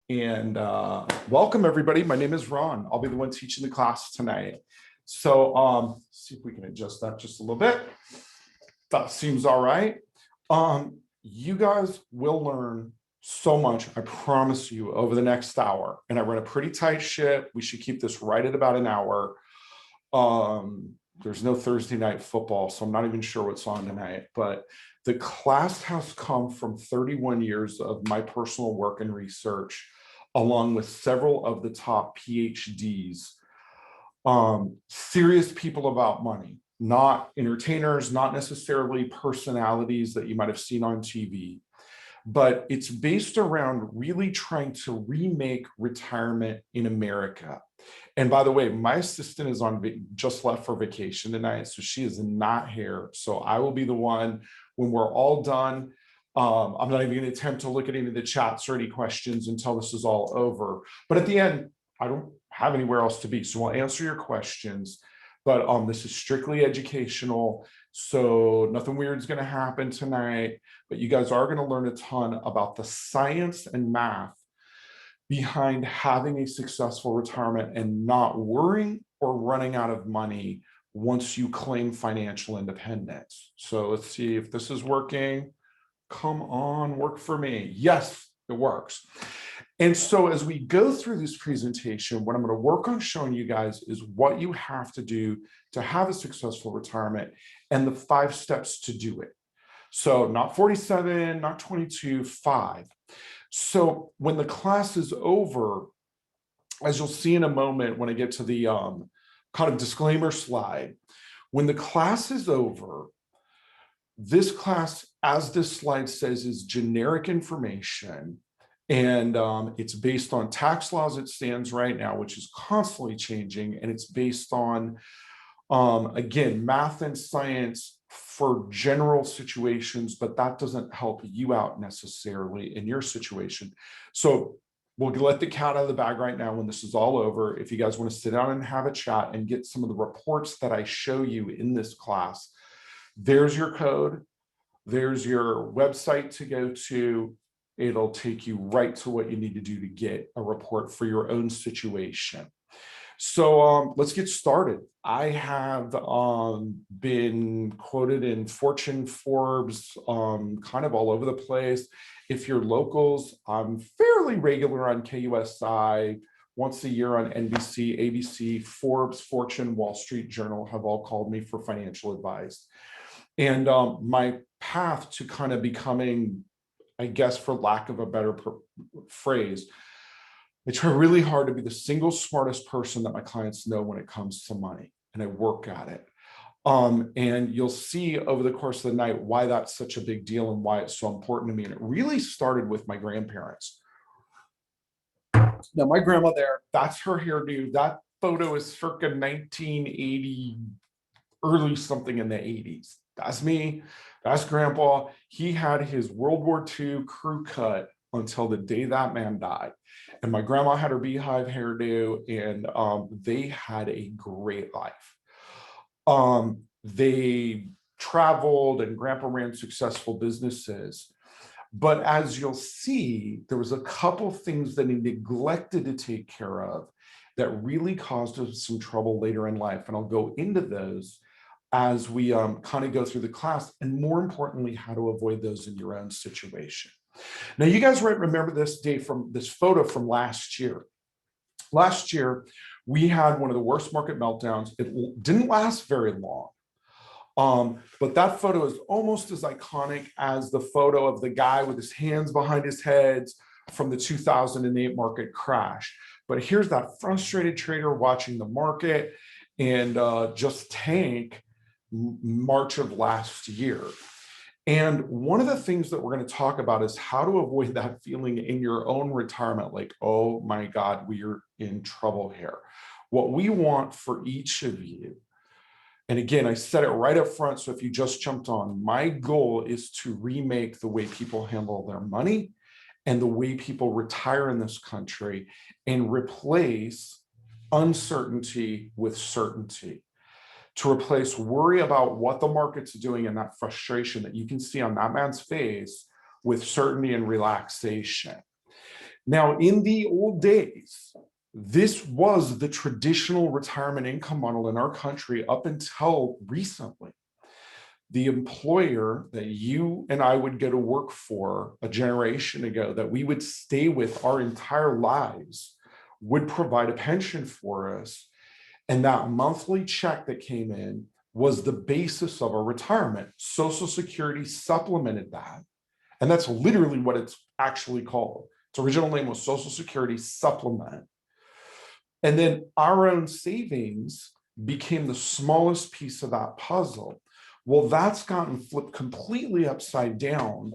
And welcome everybody. My name is Ron. I'll be the one teaching the class tonight. So see if we can adjust that just a little bit. That seems all right. You guys will learn so much, I promise you, over the next hour. And I run a pretty tight ship. We should keep this right at about an hour. There's no Thursday night football, so I'm not even sure what's on tonight, but the class has come from 31 years of my personal work and research, along with several of the top PhDs, serious people about money, not entertainers, not necessarily personalities that you might have seen on TV, but it's based around really trying to remake retirement in America. And by the way, my assistant is just left for vacation tonight, so she is not here. So I will be the one when we're all done. I'm not even going to attempt to look at any of the chats or any questions until this is all over. But at the end, I don't have anywhere else to be, so we'll answer your questions. But this is strictly educational, so nothing weird is going to happen tonight. But you guys are going to learn a ton about the science and math behind having a successful retirement and not worrying or running out of money once you claim financial independence. So let's see if this is working. Come on, work for me. Yes, it works. And so as we go through this presentation, what I'm going to work on showing you guys is what you have to do to have a successful retirement and the 5 steps to do it. So not 47, not 22, 5. So when the class is over, as you'll see in a moment when I get to the kind of disclaimer slide, when the class is over, this class, as this slide says, is generic information. And it's based on tax laws it stands right now, which is constantly changing. And it's based on, again, math and science for general situations, but that doesn't help you out necessarily in your situation. So we'll let the cat out of the bag right now when this is all over. If you guys want to sit down and have a chat and get some of the reports that I show you in this class, there's your code. There's your website to go to. It'll take you right to what you need to do to get a report for your own situation. So let's get started. I have been quoted in Fortune, Forbes, kind of all over the place. If you're locals, I'm fairly regular on KUSI, once a year on NBC, ABC, Forbes, Fortune, Wall Street Journal have all called me for financial advice. And my path to kind of becoming, I guess, for lack of a better phrase, I try really hard to be the single smartest person that my clients know when it comes to money, and I work at it. And you'll see over the course of the night why that's such a big deal and why it's so important to me. And it really started with my grandparents. Now, my grandma there, that's her hairdo. That photo is circa 1980, early something in the 80s. That's me. That's Grandpa. He had his World War II crew cut until the day that man died. And my grandma had her beehive hairdo, and they had a great life. They traveled, and Grandpa ran successful businesses. But as you'll see, there was a couple things that he neglected to take care of that really caused us some trouble later in life. And I'll go into those as we kind of go through the class, and more importantly, how to avoid those in your own situation. Now, you guys might remember this day from this photo from last year. Last year, we had one of the worst market meltdowns. It didn't last very long. But that photo is almost as iconic as the photo of the guy with his hands behind his head from the 2008 market crash. But here's that frustrated trader watching the market and just tank March of last year. And one of the things that we're going to talk about is how to avoid that feeling in your own retirement, like, oh my God, we are in trouble here. What we want for each of you, and again, I said it right up front, so if you just jumped on, my goal is to remake the way people handle their money and the way people retire in this country and replace uncertainty with certainty. To replace worry about what the market's doing and that frustration that you can see on that man's face with certainty and relaxation. Now, in the old days, this was the traditional retirement income model in our country up until recently. The employer that you and I would go to work for a generation ago, that we would stay with our entire lives, would provide a pension for us. And that monthly check that came in was the basis of our retirement. Social Security supplemented that. And that's literally what it's actually called. Its original name was Social Security Supplement. And then our own savings became the smallest piece of that puzzle. Well, that's gotten flipped completely upside down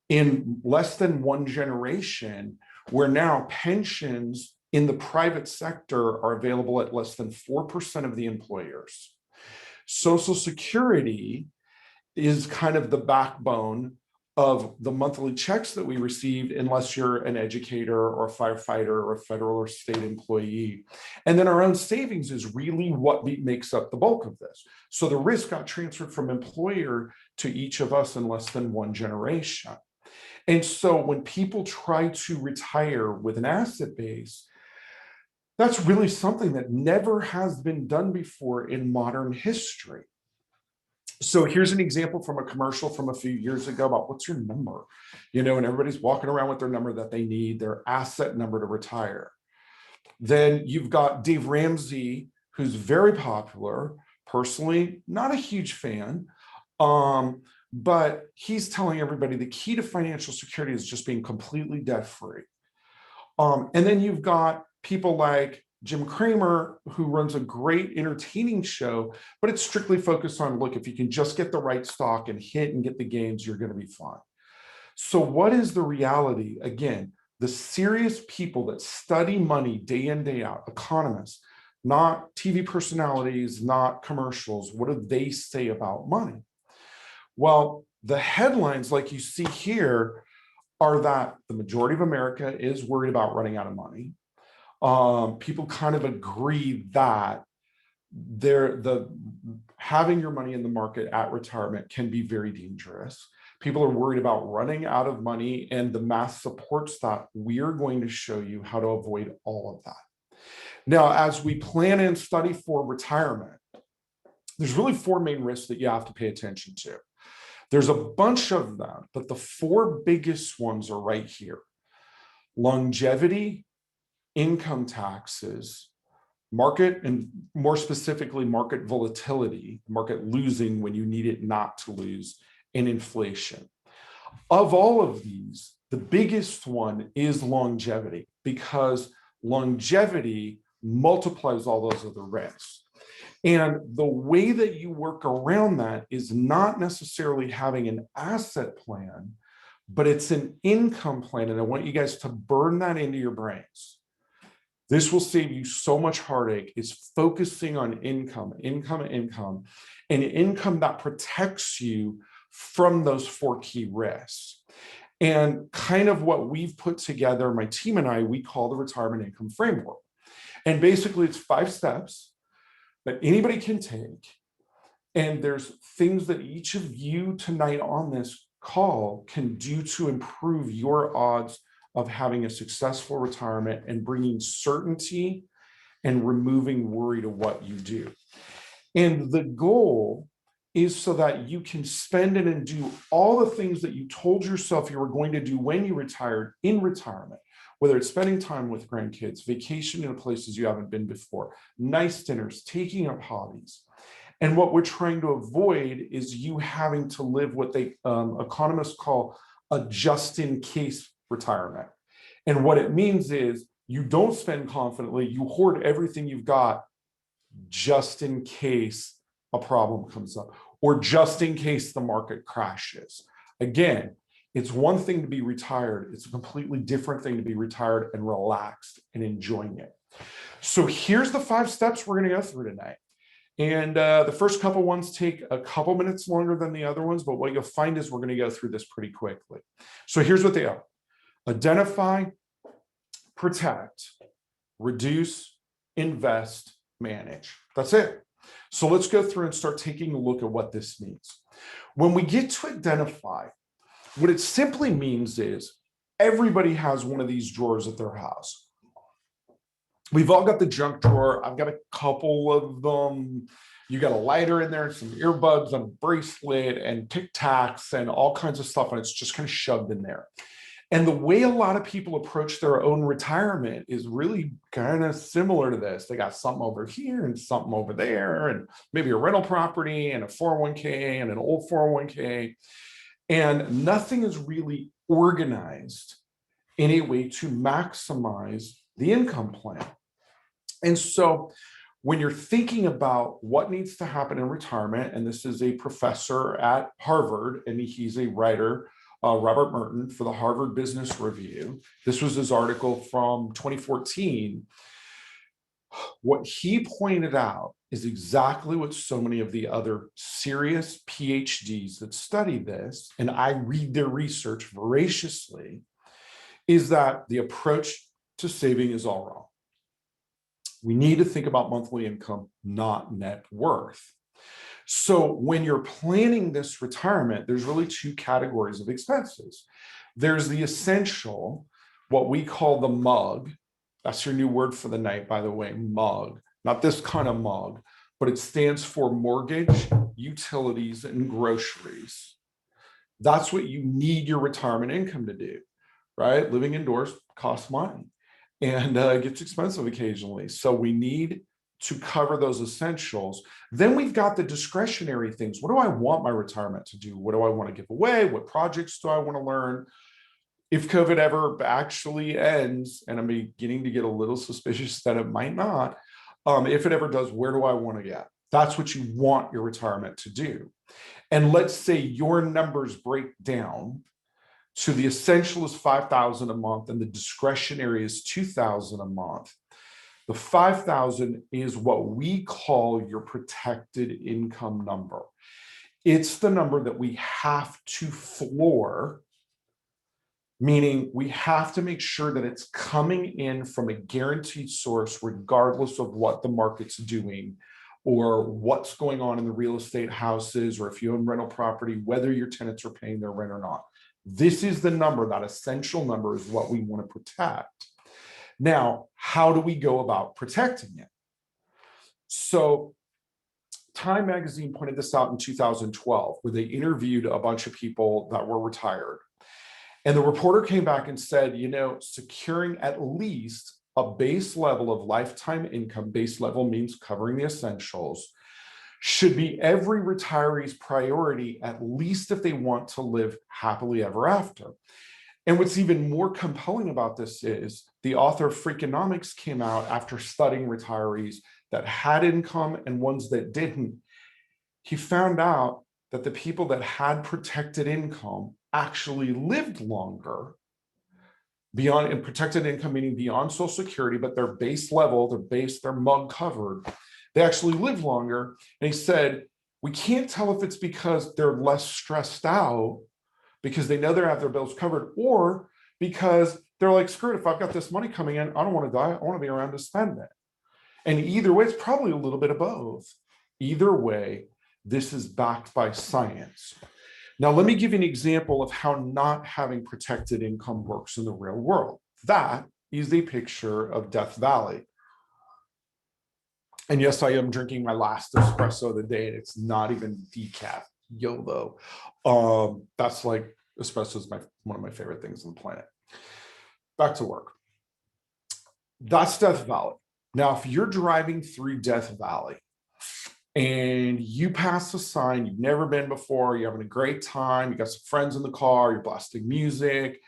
in less than one generation, where now pensions in the private sector are available at less than 4% of the employers. Social Security is kind of the backbone of the monthly checks that we received, unless you're an educator or a firefighter or a federal or state employee. And then our own savings is really what makes up the bulk of this. So the risk got transferred from employer to each of us in less than one generation. And so when people try to retire with an asset base, that's really something that never has been done before in modern history. So here's an example from a commercial from a few years ago about what's your number, and everybody's walking around with their number that they need, their asset number to retire. Then you've got Dave Ramsey, who's very popular. Personally, not a huge fan, but he's telling everybody the key to financial security is just being completely debt free. And then you've got people like Jim Cramer, who runs a great entertaining show, but it's strictly focused on, look, if you can just get the right stock and hit and get the gains, you're going to be fine. So what is the reality? Again, the serious people that study money day in, day out, economists, not TV personalities, not commercials, what do they say about money? Well, the headlines, like you see here, are that the majority of America is worried about running out of money. People kind of agree that having your money in the market at retirement can be very dangerous. People are worried about running out of money, and the math supports that. We're going to show you how to avoid all of that. Now, as we plan and study for retirement, there's really four main risks that you have to pay attention to. There's a bunch of them, but the four biggest ones are right here: longevity, income taxes, market, and more specifically, market volatility, market losing when you need it not to lose, and inflation. Of all of these, the biggest one is longevity, because longevity multiplies all those other risks. And the way that you work around that is not necessarily having an asset plan, but it's an income plan. And I want you guys to burn that into your brains. This will save you so much heartache, is focusing on income, and income that protects you from those four key risks. And kind of what we've put together, my team and I, we call the retirement income framework. And basically it's 5 steps that anybody can take. And there's things that each of you tonight on this call can do to improve your odds of having a successful retirement and bringing certainty and removing worry to what you do. And the goal is so that you can spend it and do all the things that you told yourself you were going to do when you retired in retirement, whether it's spending time with grandkids, vacation in places you haven't been before, nice dinners, taking up hobbies. And what we're trying to avoid is you having to live what they economists call a just-in-case retirement. And what it means is you don't spend confidently, you hoard everything you've got just in case a problem comes up, or just in case the market crashes. Again, it's one thing to be retired. It's a completely different thing to be retired and relaxed and enjoying it. So here's the 5 steps we're going to go through tonight. And the first couple ones take a couple minutes longer than the other ones, but what you'll find is we're going to go through this pretty quickly. So here's what they are: identify, protect, reduce, invest, manage. That's it. So let's go through and start taking a look at what this means. When we get to identify, what it simply means is Everybody has one of these drawers at their house. We've all got the junk drawer. I've got a couple of them. You got a lighter in there, some earbuds, and a bracelet, and Tic Tacs, and all kinds of stuff, and it's just kind of shoved in there. And the way a lot of people approach their own retirement is really kind of similar to this. They got something over here and something over there, and maybe a rental property and a 401k and an old 401k. And nothing is really organized in a way to maximize the income plan. And so when you're thinking about what needs to happen in retirement, and this is a professor at Harvard, and he's a writer, Robert Merton, for the Harvard Business Review. This was his article from 2014. What he pointed out is exactly what so many of the other serious PhDs that study this, and I read their research voraciously, is that the approach to saving is all wrong. We need to think about monthly income, not net worth. So when you're planning this retirement, there's really two categories of expenses. There's the essential, what we call the mug. That's your new word for the night, by the way, mug. Not this kind of mug, but it stands for mortgage, utilities, and groceries. That's what you need your retirement income to do, right? Living indoors costs money, and it gets expensive occasionally. So we need to cover those essentials. Then we've got the discretionary things. What do I want my retirement to do? What do I want to give away? What projects do I want to learn? If COVID ever actually ends, and I'm beginning to get a little suspicious that it might not, if it ever does, where do I want to get? That's what you want your retirement to do. And let's say your numbers break down to the essential is $5,000 a month and the discretionary is $2,000 a month. The 5,000 is what we call your protected income number. It's the number that we have to floor, meaning we have to make sure that it's coming in from a guaranteed source, regardless of what the market's doing or what's going on in the real estate houses, or if you own rental property, whether your tenants are paying their rent or not. This is the number, that essential number is what we want to protect. Now, how do we go about protecting it? So Time Magazine pointed this out in 2012, where they interviewed a bunch of people that were retired. And the reporter came back and said, securing at least a base level of lifetime income, base level means covering the essentials, should be every retiree's priority, at least if they want to live happily ever after. And what's even more compelling about this is the author of Freakonomics came out after studying retirees that had income and ones that didn't. He found out that the people that had protected income actually lived longer, beyond, and protected income meaning beyond Social Security, but their base level, their mug covered, they actually lived longer. And he said, we can't tell if it's because they're less stressed out because they know they have their bills covered, or because they're like, screw it, if I've got this money coming in, I don't want to die, I want to be around to spend it. And either way, it's probably a little bit of both. Either way, this is backed by science. Now, let me give you an example of how not having protected income works in the real world. That is a picture of Death Valley. And yes, I am drinking my last espresso of the day, and it's not even decaf. YOLO. That's like, espresso is one of my favorite things on the planet. Back to work. That's Death Valley. Now, if you're driving through Death Valley and you pass a sign, you've never been before, you're having a great time, you got some friends in the car, you're blasting music,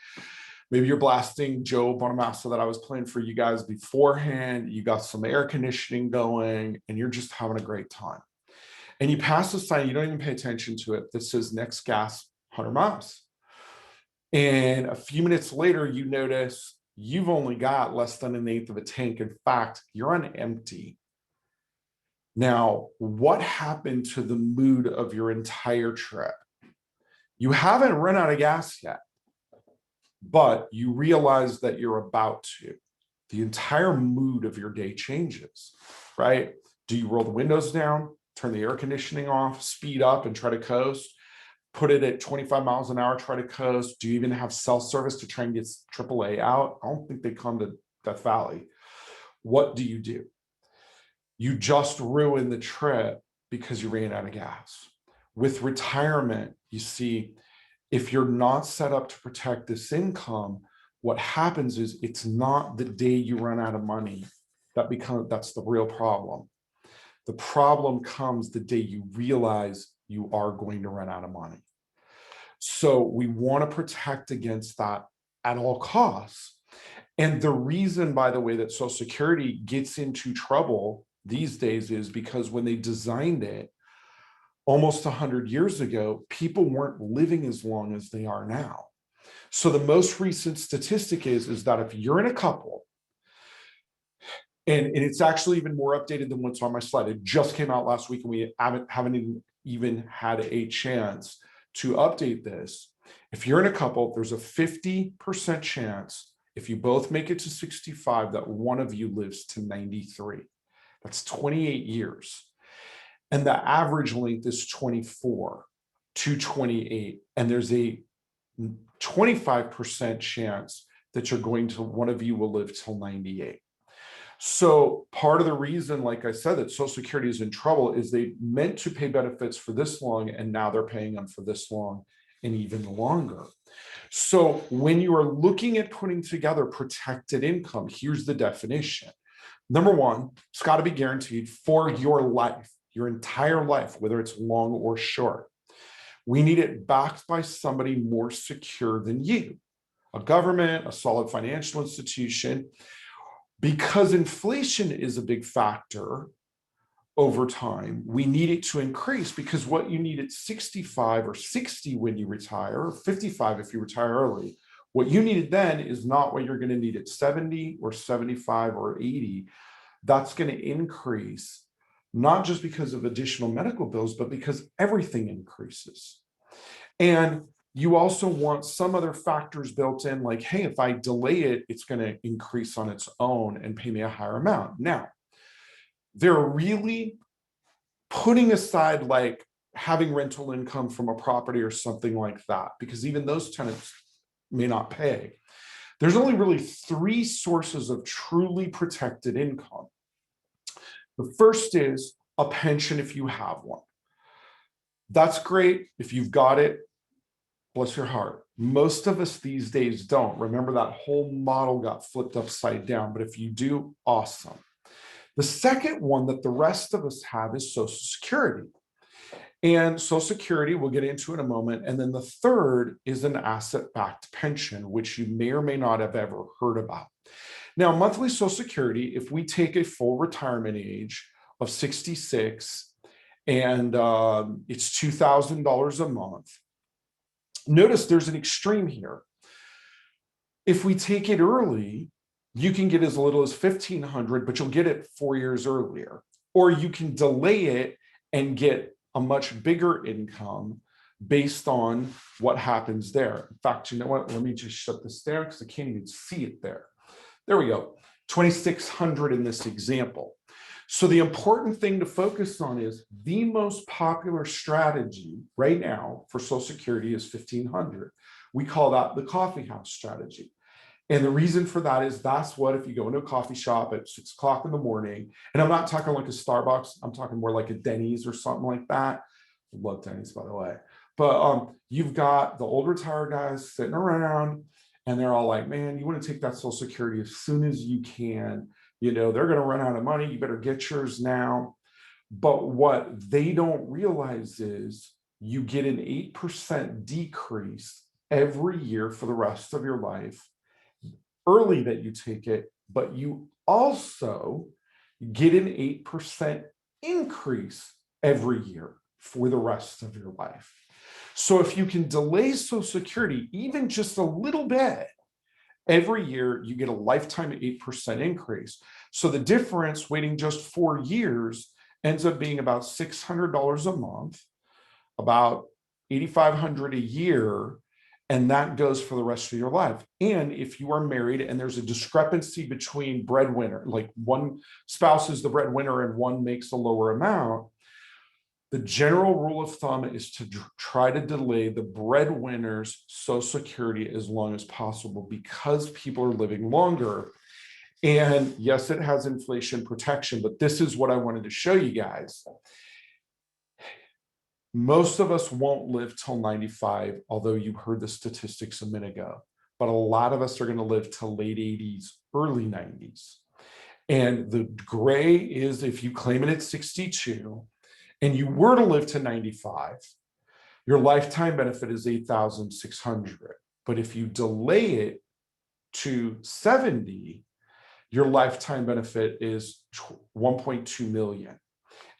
maybe you're blasting Joe Bonamassa that I was playing for you guys beforehand, you got some air conditioning going, and you're just having a great time. And you pass a sign, you don't even pay attention to it, that says next gas 100 miles. And a few minutes later, you notice you've only got less than an eighth of a tank. In fact, you're on empty. Now, what happened to the mood of your entire trip? You haven't run out of gas yet, but you realize that you're about to. The entire mood of your day changes, right? Do you roll the windows down, turn the air conditioning off, speed up and try to coast? put it at 25 miles an hour, try to coast? Do you even have cell service to try and get AAA out? I don't think they come to Death Valley. What do? You just ruin the trip because you ran out of gas. With retirement, you see, if you're not set up to protect this income, what happens is it's not the day you run out of money that's the real problem. The problem comes the day you realize you are going to run out of money. So we want to protect against that at all costs. And the reason, by the way, that Social Security gets into trouble these days is because when they designed it almost 100 years ago, people weren't living as long as they are now. So the most recent statistic is that if you're in a couple, and it's actually even more updated than what's on my slide. It just came out last week and we haven't even had a chance to update this. If you're in a couple, there's a 50% chance, if you both make it to 65, that one of you lives to 93. That's 28 years. And the average length is 24 to 28. And there's a 25% chance that one of you will live till 98. So part of the reason, like I said, that Social Security is in trouble is they meant to pay benefits for this long, and now they're paying them for this long and even longer. So when you are looking at putting together protected income, here's the definition. Number one, it's got to be guaranteed for your life, your entire life, whether it's long or short. We need it backed by somebody more secure than you, a government, a solid financial institution. Because inflation is a big factor over time, we need it to increase, because what you need at 65 or 60 when you retire, or 55 if you retire early, what you needed then is not what you're going to need at 70 or 75 or 80. That's going to increase, not just because of additional medical bills, but because everything increases. And you also want some other factors built in, like, hey, if I delay it, it's going to increase on its own and pay me a higher amount. Now, they're really putting aside like having rental income from a property or something like that, because even those tenants may not pay. There's only really 3 sources of truly protected income. The first is a pension if you have one. That's great if you've got it. Bless your heart. Most of us these days don't. Remember, that whole model got flipped upside down. But if you do, awesome. The second one that the rest of us have is Social Security. And Social Security, we'll get into in a moment. And then the third is an asset-backed pension, which you may or may not have ever heard about. Now, monthly Social Security, if we take a full retirement age of 66 and it's $2,000 a month, notice there's an extreme here. If we take it early, you can get as little as $1,500, but you'll get it 4 years earlier. Or you can delay it and get a much bigger income based on what happens there. In fact, you know what? Let me just shut this down because I can't even see it there. There we go. 2,600 in this example. So the important thing to focus on is the most popular strategy right now for Social Security is 1,500. We call that the coffee house strategy. And the reason for that is that's what, if you go into a coffee shop at 6 o'clock in the morning, and I'm not talking like a Starbucks, I'm talking more like a Denny's or something like that. I love Denny's, by the way. But you've got the old retired guys sitting around and they're all like, man, you want to take that Social Security as soon as you can. You know, they're going to run out of money. You better get yours now. But what they don't realize is you get an 8% decrease every year for the rest of your life, early that you take it, but you also get an 8% increase every year for the rest of your life. So if you can delay Social Security even just a little bit, every year you get a lifetime 8% increase. So the difference, waiting just 4 years, ends up being about $600 a month, about $8,500 a year, and that goes for the rest of your life. And if you are married and there's a discrepancy between breadwinner, like one spouse is the breadwinner and one makes a lower amount, The general rule of thumb is to try to delay the breadwinner's Social Security as long as possible because people are living longer. And yes, it has inflation protection, but this is what I wanted to show you guys. Most of us won't live till 95, although you heard the statistics a minute ago, but a lot of us are going to live till late 80s, early 90s. And the gray is if you claim it at 62 and you were to live to 95, your lifetime benefit is 8,600. But if you delay it to 70, your lifetime benefit is 1.2 million.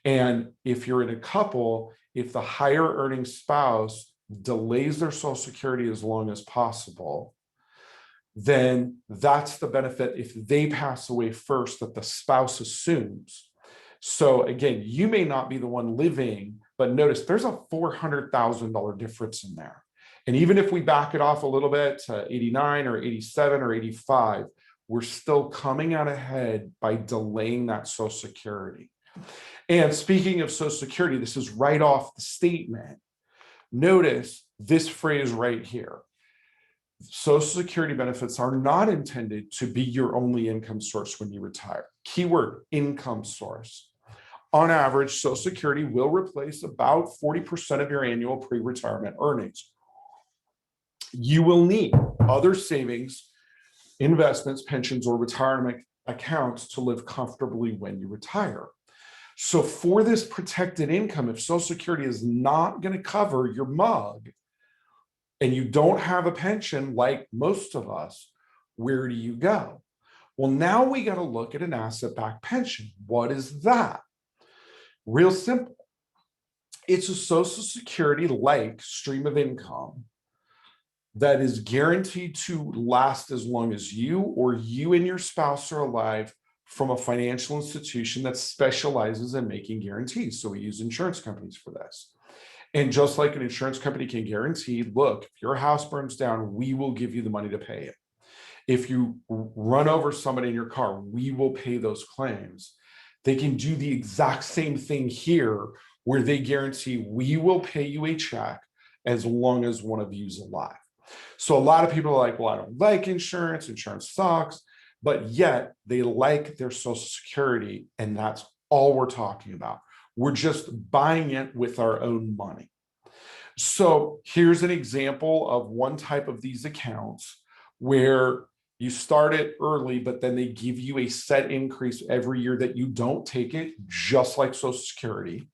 And if you're in a couple, if the higher earning spouse delays their Social Security as long as possible, then that's the benefit if they pass away first that the spouse assumes. So again, you may not be the one living, but notice there's a $400,000 difference in there. And even if we back it off a little bit to 89 or 87 or 85, we're still coming out ahead by delaying that Social Security. And speaking of Social Security, this is right off the statement. Notice this phrase right here. Social Security benefits are not intended to be your only income source when you retire. Keyword, income source. On average, Social Security will replace about 40% of your annual pre-retirement earnings. You will need other savings, investments, pensions, or retirement accounts to live comfortably when you retire. So for this protected income, if Social Security is not going to cover your mug and you don't have a pension like most of us, where do you go? Well, now we got to look at an asset-backed pension. What is that? Real simple. It's a Social Security-like stream of income that is guaranteed to last as long as you or you and your spouse are alive from a financial institution that specializes in making guarantees. So we use insurance companies for this. And just like an insurance company can guarantee, look, if your house burns down, we will give you the money to pay it. If you run over somebody in your car, we will pay those claims. They can do the exact same thing here where they guarantee we will pay you a check as long as one of you is alive. So a lot of people are like, well, I don't like insurance, insurance sucks, but yet they like their Social Security, and that's all we're talking about. We're just buying it with our own money. So here's an example of one type of these accounts where you start it early, but then they give you a set increase every year that you don't take it, just like Social Security.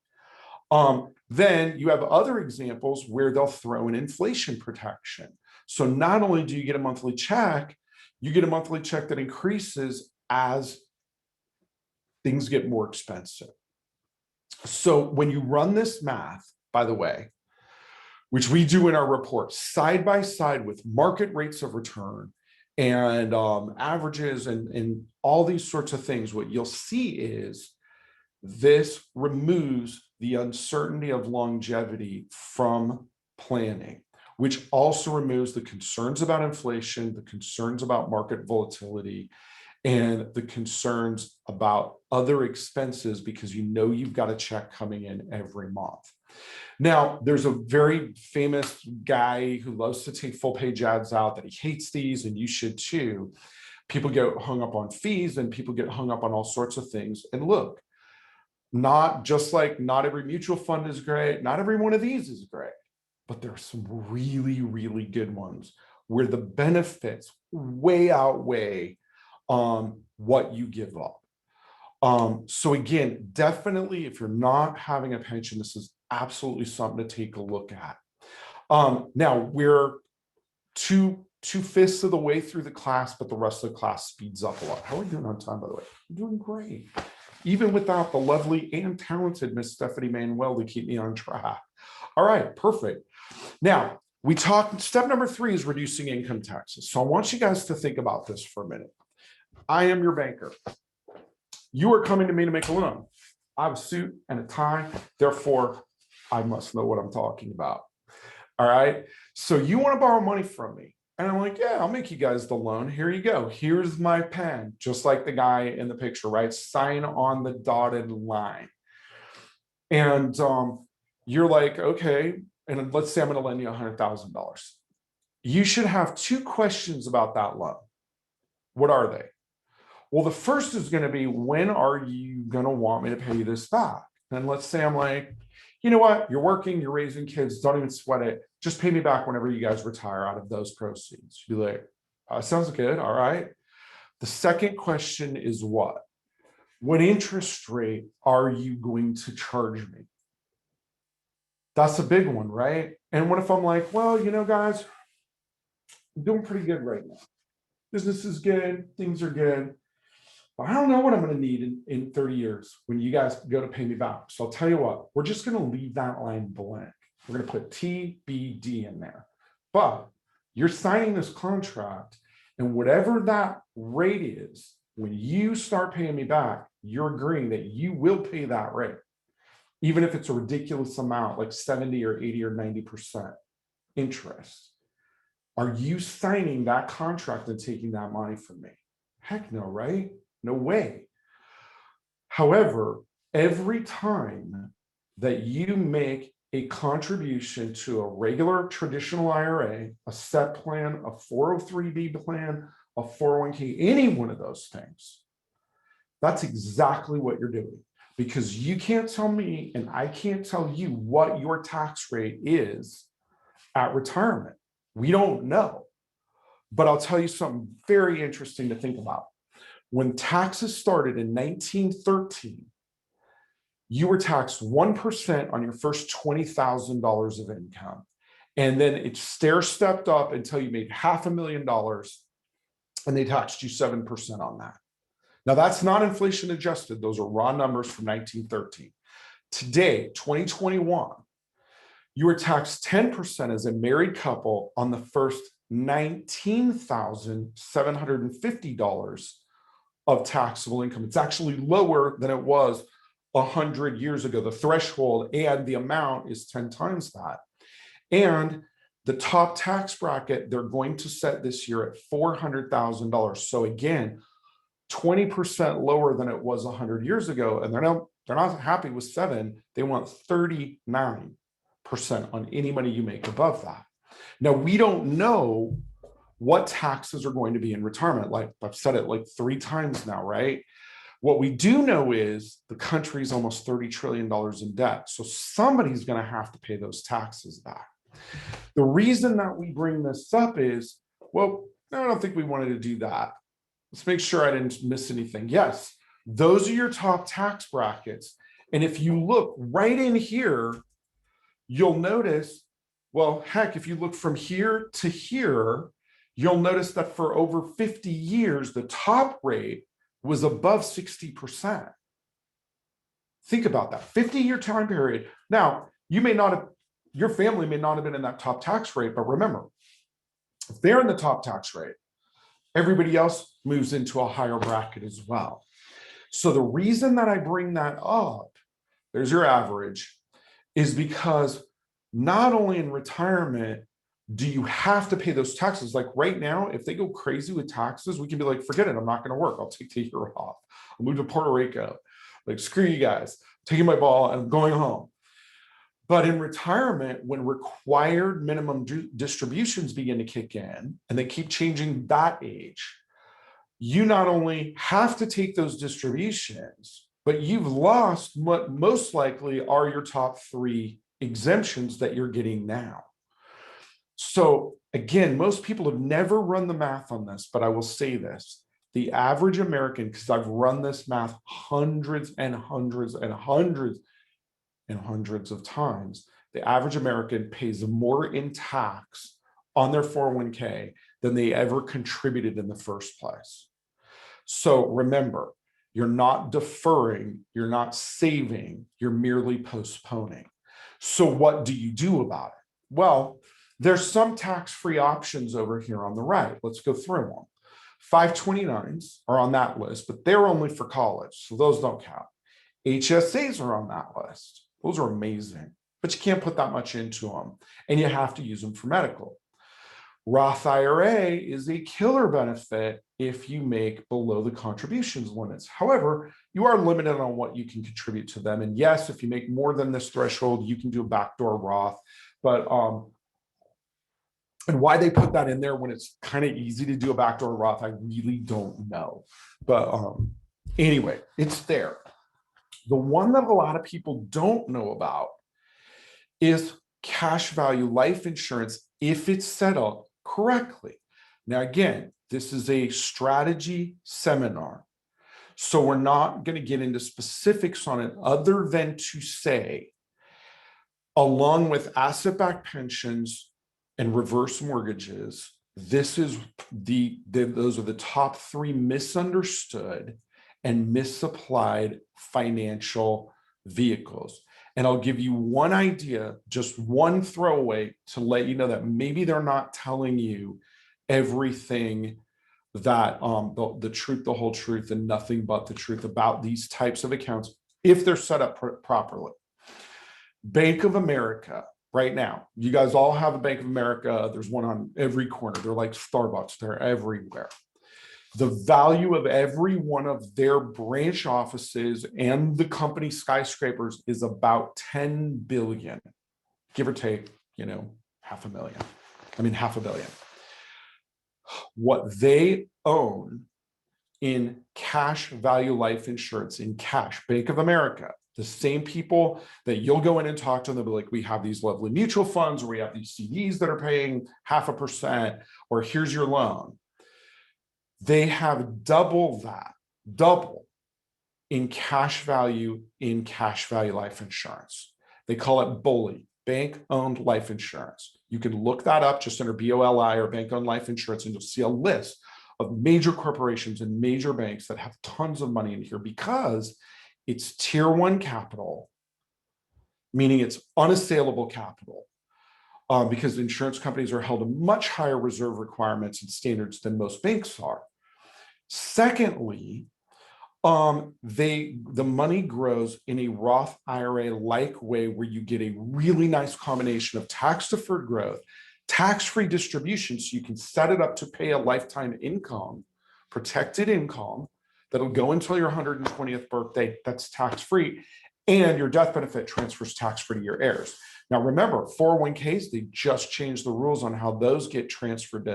Then you have other examples where they'll throw in inflation protection. So not only do you get a monthly check, you get a monthly check that increases as things get more expensive. So when you run this math, by the way, which we do in our report, side by side with market rates of return and averages and all these sorts of things, what you'll see is this removes the uncertainty of longevity from planning, which also removes the concerns about inflation, the concerns about market volatility, and the concerns about other expenses because you know you've got a check coming in every month. Now, there's a very famous guy who loves to take full page ads out that he hates these, and you should too. People get hung up on fees and people get hung up on all sorts of things. And look, not every mutual fund is great, not every one of these is great, but there are some really, really good ones where the benefits way outweigh what you give up. So again, definitely, if you're not having a pension, this is absolutely something to take a look at. Now we're two-fifths of the way through the class, but the rest of the class speeds up a lot. How are we doing on time, by the way? I'm doing great, even without the lovely and talented Miss Stephanie Manuel to keep me on track. All right, perfect. Now we talked. Step number 3 is reducing income taxes. So I want you guys to think about this for a minute. I am your banker. You are coming to me to make a loan. I have a suit and a tie, therefore I must know what I'm talking about. All right. So you want to borrow money from me. And I'm like, yeah, I'll make you guys the loan. Here you go. Here's my pen, just like the guy in the picture, right? Sign on the dotted line. And you're like, okay, and let's say I'm going to lend you $100,000. You should have two questions about that loan. What are they? Well, the first is going to be, when are you going to want me to pay you this back? And let's say I'm like, you know what? You're working, you're raising kids, don't even sweat it. Just pay me back whenever you guys retire out of those proceeds. You'd be like, sounds good. All right. The second question is what? What interest rate are you going to charge me? That's a big one, right? And what if I'm like, well, guys, I'm doing pretty good right now. Business is good, things are good. But I don't know what I'm going to need in 30 years when you guys go to pay me back. So I'll tell you what, we're just going to leave that line blank. We're going to put TBD in there. But you're signing this contract, and whatever that rate is, when you start paying me back, you're agreeing that you will pay that rate, even if it's a ridiculous amount, like 70 or 80 or 90% interest. Are you signing that contract and taking that money from me? Heck no, right? No way. However, every time that you make a contribution to a regular traditional IRA, a SEP plan, a 403B plan, a 401k, any one of those things, that's exactly what you're doing. Because you can't tell me and I can't tell you what your tax rate is at retirement. We don't know. But I'll tell you something very interesting to think about. When taxes started in 1913, you were taxed 1% on your first $20,000 of income. And then it stair-stepped up until you made $500,000, and they taxed you 7% on that. Now, that's not inflation adjusted. Those are raw numbers from 1913. Today, 2021, you were taxed 10% as a married couple on the first $19,750 of taxable income. It's actually lower than it was 100 years ago. The threshold and the amount is 10 times that. And the top tax bracket they're going to set this year at $400,000. So again, 20% lower than it was 100 years ago. And they're not happy with 7. They want 39% on any money you make above that. Now, we don't know what taxes are going to be in retirement. Like I've said it like 3 times now, right? What we do know is the country is almost $30 trillion in debt. So somebody's going to have to pay those taxes back. The reason that we bring this up is, well, I don't think we wanted to do that. Let's make sure I didn't miss anything. Yes, those are your top tax brackets. And if you look right in here, you'll notice, well, heck, if you look from here to here, you'll notice that for over 50 years, the top rate was above 60%. Think about that, 50-year time period. Now, your family may not have been in that top tax rate, but remember, if they're in the top tax rate, everybody else moves into a higher bracket as well. So the reason that I bring that up, there's your average, is because not only in retirement do you have to pay those taxes. Like right now, if they go crazy with taxes, we can be like, forget it, I'm not going to work. I'll take the year off. I'll move to Puerto Rico. Like, screw you guys, I'm taking my ball and I'm going home. But in retirement, when required minimum distributions begin to kick in, and they keep changing that age, you not only have to take those distributions, but you've lost what most likely are your top 3 exemptions that you're getting now. So again, most people have never run the math on this, but I will say this. The average American, because I've run this math hundreds and hundreds and hundreds and hundreds of times, the average American pays more in tax on their 401k than they ever contributed in the first place. So remember, you're not deferring, you're not saving, you're merely postponing. So what do you do about it? Well, there's some tax-free options over here on the right. Let's go through them. 529s are on that list, but they're only for college, so those don't count. HSAs are on that list. Those are amazing, but you can't put that much into them, and you have to use them for medical. Roth IRA is a killer benefit if you make below the contributions limits. However, you are limited on what you can contribute to them. And yes, if you make more than this threshold, you can do a backdoor Roth. But and why they put that in there when it's kind of easy to do a backdoor Roth, I really don't know. But anyway, it's there. The one that a lot of people don't know about is cash value life insurance if it's set up correctly. Now, again, this is a strategy seminar, so we're not going to get into specifics on it other than to say, along with asset-backed pensions and reverse mortgages, this is those are the top three misunderstood and misapplied financial vehicles. And I'll give you one idea, just one throwaway, to let you know that maybe they're not telling you everything that the truth, the whole truth, and nothing but the truth about these types of accounts if they're set up properly. Bank of America, right now, you guys all have a Bank of America. There's one on every corner. They're like Starbucks. They're everywhere. The value of every one of their branch offices and the company skyscrapers is about 10 billion, give or take, half a billion. What they own in cash value life insurance, in cash, Bank of America, the same people that you'll go in and talk to them, they'll be like, we have these lovely mutual funds, or we have these CDs that are paying 0.5%, or here's your loan. They have double in cash value life insurance. They call it BOLI, bank-owned life insurance. You can look that up just under BOLI or bank-owned life insurance, and you'll see a list of major corporations and major banks that have tons of money in here because it's tier one capital, meaning it's unassailable capital. Because insurance companies are held to much higher reserve requirements and standards than most banks are. Secondly, the money grows in a Roth IRA-like way where you get a really nice combination of tax-deferred growth, tax-free distribution, so you can set it up to pay a lifetime income, protected income, that'll go until your 120th birthday, that's tax-free, and your death benefit transfers tax-free to your heirs. Now, remember, 401ks, they just changed the rules on how those get transferred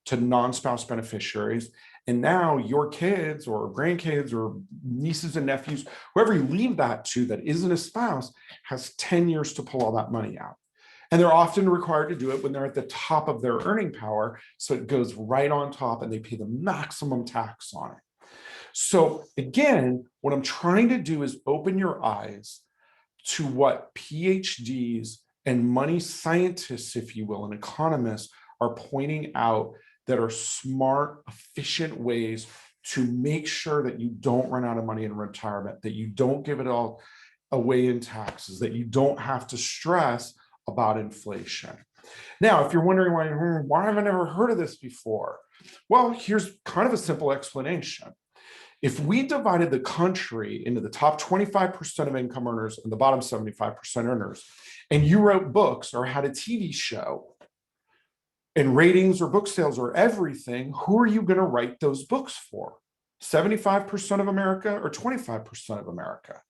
to non-spouse beneficiaries. And now your kids or grandkids or nieces and nephews, whoever you leave that to that isn't a spouse, has 10 years to pull all that money out. And they're often required to do it when they're at the top of their earning power. So it goes right on top and they pay the maximum tax on it. So again, what I'm trying to do is open your eyes to what PhDs and money scientists, if you will, and economists are pointing out that are smart, efficient ways to make sure that you don't run out of money in retirement, that you don't give it all away in taxes, that you don't have to stress about inflation. Now, if you're wondering why have I never heard of this before? Well, here's kind of a simple explanation. If we divided the country into the top 25% of income earners and the bottom 75% earners, and you wrote books or had a TV show, and ratings or book sales or everything, who are you going to write those books for? 75% of America or 25% of America?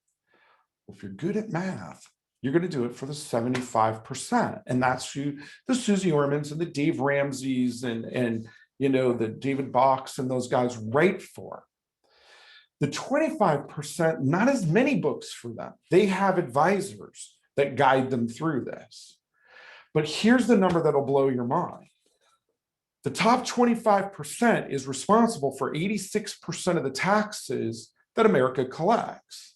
Well, if you're good at math, you're going to do it for the 75%. And that's who the Susie Ormans and the Dave Ramseys and the David Box and those guys write for. The 25%, not as many books for them. They have advisors that guide them through this. But here's the number that'll blow your mind. The top 25% is responsible for 86% of the taxes that America collects.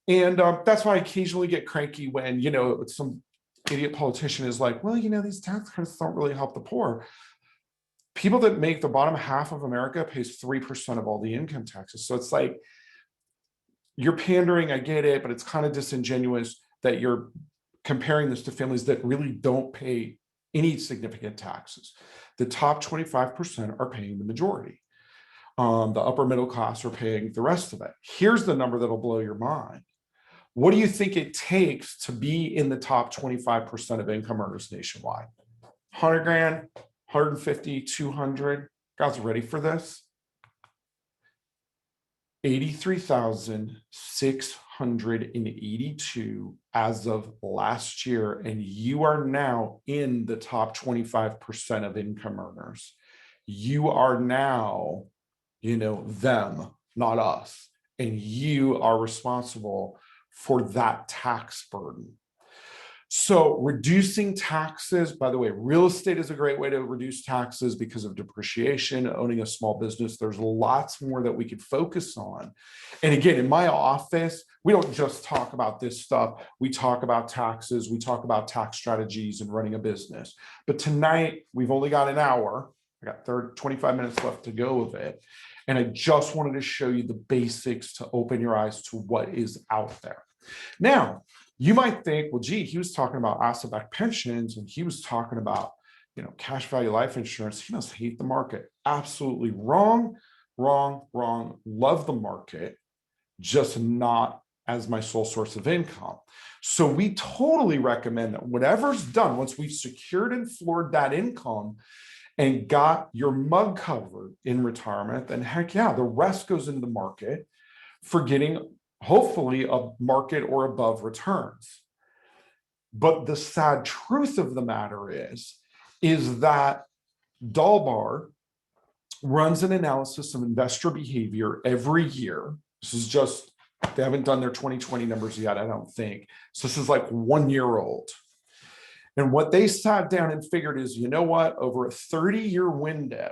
And that's why I occasionally get cranky when, some idiot politician is like, well, these tax credits don't really help the poor. People that make the bottom half of America pays 3% of all the income taxes. So it's like, you're pandering, I get it, but it's kind of disingenuous that you're comparing this to families that really don't pay any significant taxes. The top 25% are paying the majority. The upper middle class are paying the rest of it. Here's the number that'll blow your mind. What do you think it takes to be in the top 25% of income earners nationwide? 100 grand, 150, 200. Guys, ready for this? 83,682 as of last year, and you are now in the top 25% of income earners. You are now, them, not us, and you are responsible for that tax burden. So reducing taxes, by the way, real estate is a great way to reduce taxes because of depreciation, owning a small business. There's lots more that we could focus on. And again, in my office, we don't just talk about this stuff. We talk about taxes. We talk about tax strategies and running a business. But tonight, we've only got an hour. I got 25 minutes left to go of it. And I just wanted to show you the basics to open your eyes to what is out there. Now, you might think, well, gee, he was talking about asset-backed pensions and he was talking about, cash value life insurance. He must hate the market. Absolutely wrong, wrong, wrong. Love the market, just not as my sole source of income. So we totally recommend that whatever's done, once we've secured and floored that income and got your mug covered in retirement, then heck yeah, the rest goes into the market for getting hopefully a market or above returns. But the sad truth of the matter is that Dalbar runs an analysis of investor behavior every year. This is just, they haven't done their 2020 numbers yet, I don't think. So this is like 1 year old. And what they sat down and figured is, you know what, over a 30-year window,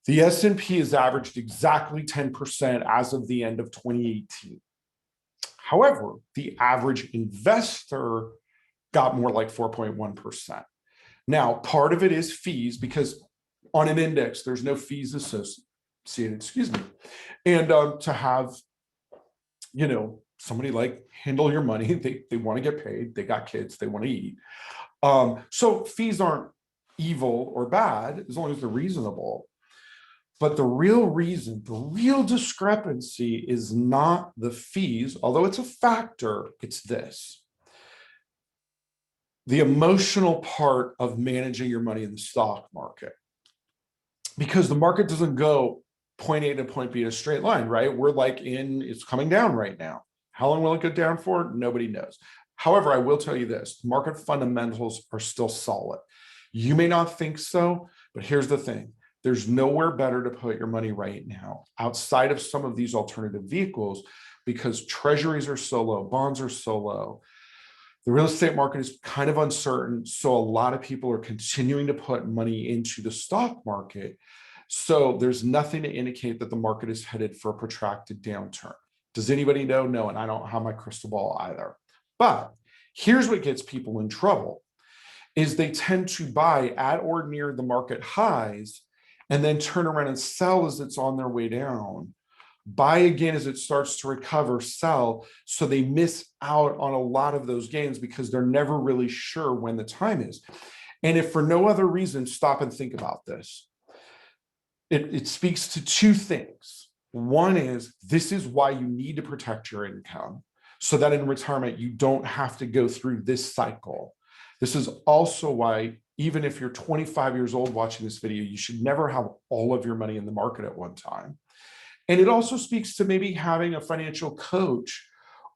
the S&P has averaged exactly 10% as of the end of 2018. However, the average investor got more like 4.1%. Now, part of it is fees because on an index, there's no fees associated, And to have, somebody like handle your money, they want to get paid, they got kids, they want to eat. So fees aren't evil or bad as long as they're reasonable. But the real reason, the real discrepancy is not the fees, although it's a factor, it's this. The emotional part of managing your money in the stock market. Because the market doesn't go point A to point B in a straight line, right? We're like it's coming down right now. How long will it go down for? Nobody knows. However, I will tell you this, market fundamentals are still solid. You may not think so, but here's the thing. There's nowhere better to put your money right now outside of some of these alternative vehicles because treasuries are so low, bonds are so low. The real estate market is kind of uncertain. So a lot of people are continuing to put money into the stock market. So there's nothing to indicate that the market is headed for a protracted downturn. Does anybody know? No, and I don't have my crystal ball either. But here's what gets people in trouble is they tend to buy at or near the market highs and then turn around and sell as it's on their way down, buy again as it starts to recover, sell. So they miss out on a lot of those gains because they're never really sure when the time is. And if for no other reason, stop and think about this. It speaks to two things. One is, this is why you need to protect your income so that in retirement, you don't have to go through this cycle. This is also why, even if you're 25 years old watching this video, you should never have all of your money in the market at one time. And it also speaks to maybe having a financial coach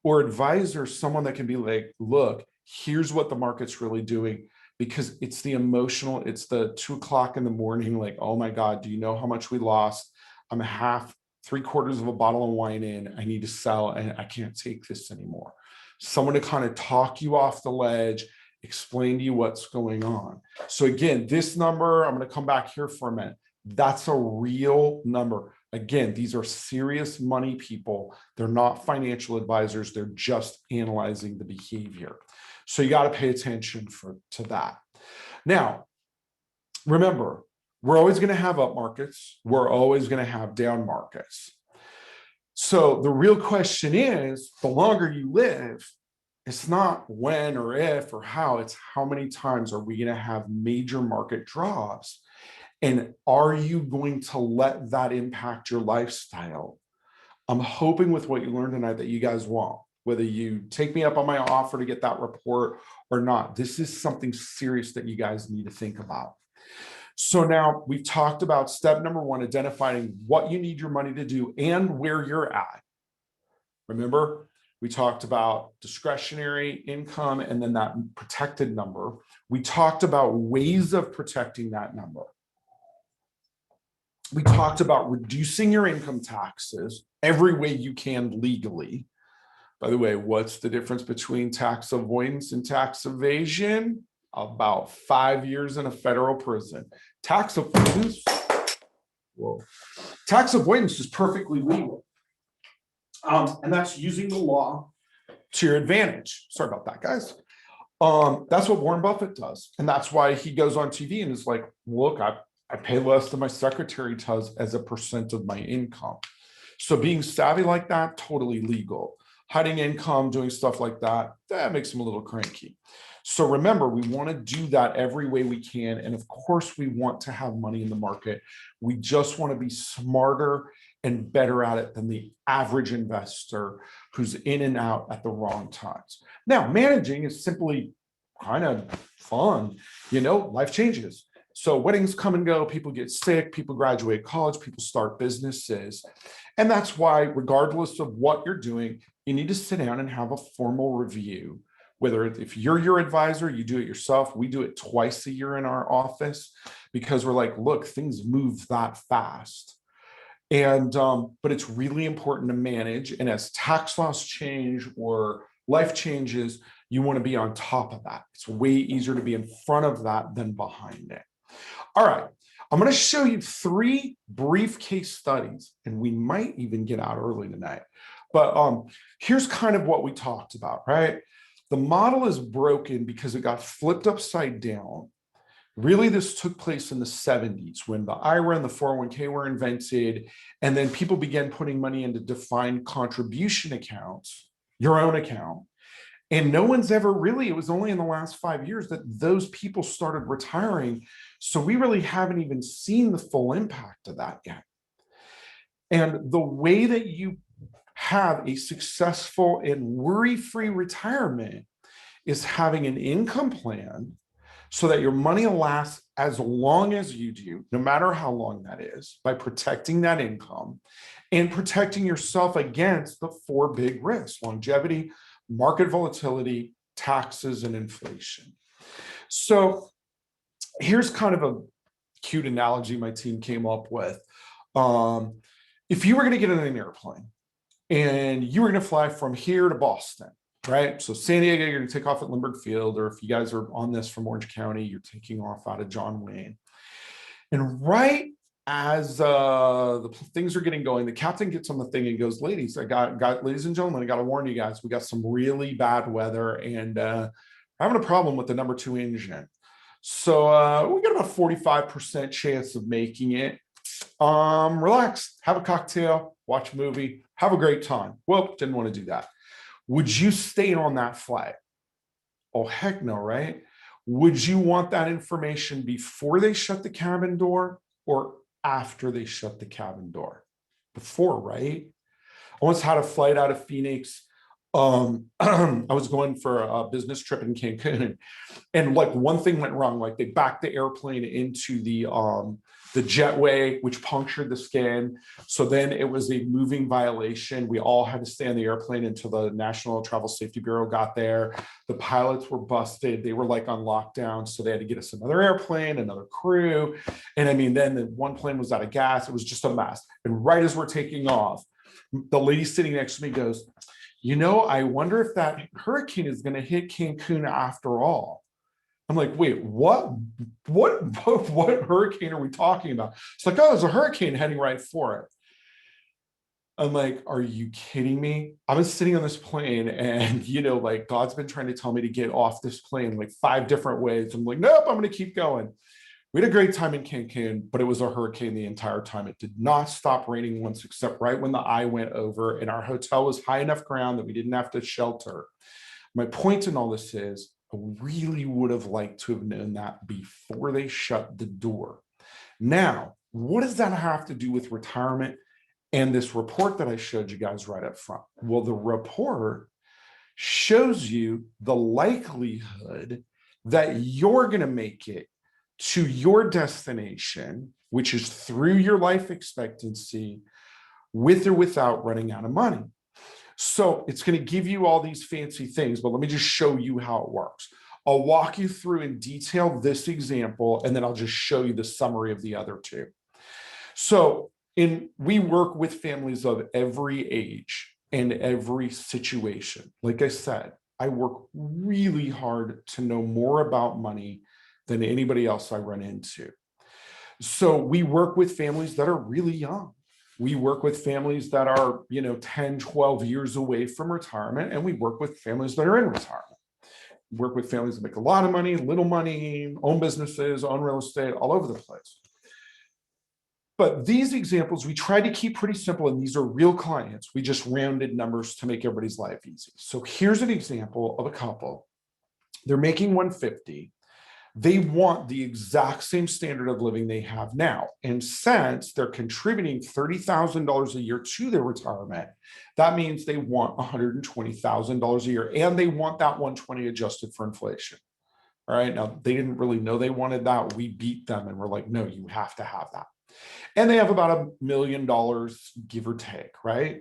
or advisor, someone that can be like, look, here's what the market's really doing, because it's the emotional, it's the 2 o'clock in the morning, like, oh my God, do you know how much we lost? I'm 3/4 of a bottle of wine in, I need to sell and I can't take this anymore. Someone to kind of talk you off the ledge, explain to you what's going on. So again, this number, I'm going to come back here for a minute. That's a real number. Again, these are serious money people. They're not financial advisors. They're just analyzing the behavior. So you got to pay attention to that. Now, remember, we're always going to have up markets. We're always going to have down markets. So the real question is, the longer you live, it's not when or if or how, it's how many times are we going to have major market drops? And are you going to let that impact your lifestyle? I'm hoping with what you learned tonight that you guys won't, whether you take me up on my offer to get that report or not. This is something serious that you guys need to think about. So now we've talked about step number one, identifying what you need your money to do and where you're at. Remember, we talked about discretionary income and then that protected number. We talked about ways of protecting that number. We talked about reducing your income taxes every way you can legally. By the way, what's the difference between tax avoidance and tax evasion? About 5 years in a federal prison. Tax avoidance, whoa. Tax avoidance is perfectly legal. And that's using the law to your advantage. Sorry about that, guys. That's what Warren Buffett does. And that's why he goes on TV and is like, look, I pay less than my secretary does as a percent of my income. So being savvy like that, totally legal. Hiding income, doing stuff like that, that makes him a little cranky. So remember, we want to do that every way we can. And of course, we want to have money in the market. We just want to be smarter and better at it than the average investor who's in and out at the wrong times. Now, managing is simply kind of fun. Life changes. So weddings come and go, people get sick, people graduate college, people start businesses. And that's why, regardless of what you're doing, you need to sit down and have a formal review. Whether if you're your advisor, you do it yourself. We do it twice a year in our office because we're like, look, things move that fast. And but it's really important to manage. And as tax laws change or life changes, you want to be on top of that. It's way easier to be in front of that than behind it. All right, I'm going to show you 3 brief case studies, and we might even get out early tonight. But here's kind of what we talked about, right? The model is broken because it got flipped upside down. Really, this took place in the 70s when the IRA and the 401k were invented, and then people began putting money into defined contribution accounts, your own account. And no one's ever really, it was only in the last 5 years that those people started retiring. So we really haven't even seen the full impact of that yet. And the way that you have a successful and worry-free retirement is having an income plan so that your money lasts as long as you do, no matter how long that is, by protecting that income and protecting yourself against the 4 big risks: longevity, market volatility, taxes, and inflation. So here's kind of a cute analogy my team came up with. If you were going to get in an airplane and you were going to fly from here to Boston, right? So San Diego, you're going to take off at Lindbergh Field, or if you guys are on this from Orange County, you're taking off out of John Wayne. And right as the things are getting going, the captain gets on the thing and goes, ladies and gentlemen, I got to warn you guys, we got some really bad weather and having a problem with the number 2 engine. So we got about 45% chance of making it. Relax, have a cocktail, watch a movie, have a great time. Well, didn't want to do that. Would you stay on that flight? Oh, heck no, right? Would you want that information before they shut the cabin door or after they shut the cabin door? Before, right? I once had a flight out of Phoenix. I was going for a business trip in Cancun, and like one thing went wrong. Like they backed the airplane into the jetway, which punctured the skin. So then it was a moving violation. We all had to stay on the airplane until the National Travel Safety Bureau got there. The pilots were busted. They were like on lockdown. So they had to get us another airplane, another crew. And I mean, then the one plane was out of gas. It was just a mess. And right as we're taking off, the lady sitting next to me goes, I wonder if that hurricane is going to hit Cancun after all. I'm like, wait, what hurricane are we talking about? It's like, oh, there's a hurricane heading right for it. I'm like, are you kidding me? I was sitting on this plane and, like God's been trying to tell me to get off this plane like 5 different ways. I'm like, nope, I'm going to keep going. We had a great time in Cancun, but it was a hurricane the entire time. It did not stop raining once, except right when the eye went over, and our hotel was high enough ground that we didn't have to shelter. My point in all this is, I really would have liked to have known that before they shut the door. Now, what does that have to do with retirement and this report that I showed you guys right up front? Well, the report shows you the likelihood that you're going to make it to your destination, which is through your life expectancy, with or without running out of money. So it's going to give you all these fancy things, but let me just show you how it works. I'll walk you through in detail this example, and then I'll just show you the summary of the other two. So we work with families of every age and every situation. Like I said, I work really hard to know more about money than anybody else I run into. So we work with families that are really young. We work with families that are, 10, 12 years away from retirement, and we work with families that are in retirement. We work with families that make a lot of money, little money, own businesses, own real estate, all over the place. But these examples, we try to keep pretty simple, and these are real clients. We just rounded numbers to make everybody's life easy. So here's an example of a couple. They're making 150. They want the exact same standard of living they have now. And since they're contributing $30,000 a year to their retirement, that means they want $120,000 a year, and they want that 120 adjusted for inflation. All right. Now, they didn't really know they wanted that. We beat them and we're like, no, you have to have that. And they have about $1 million, give or take, right?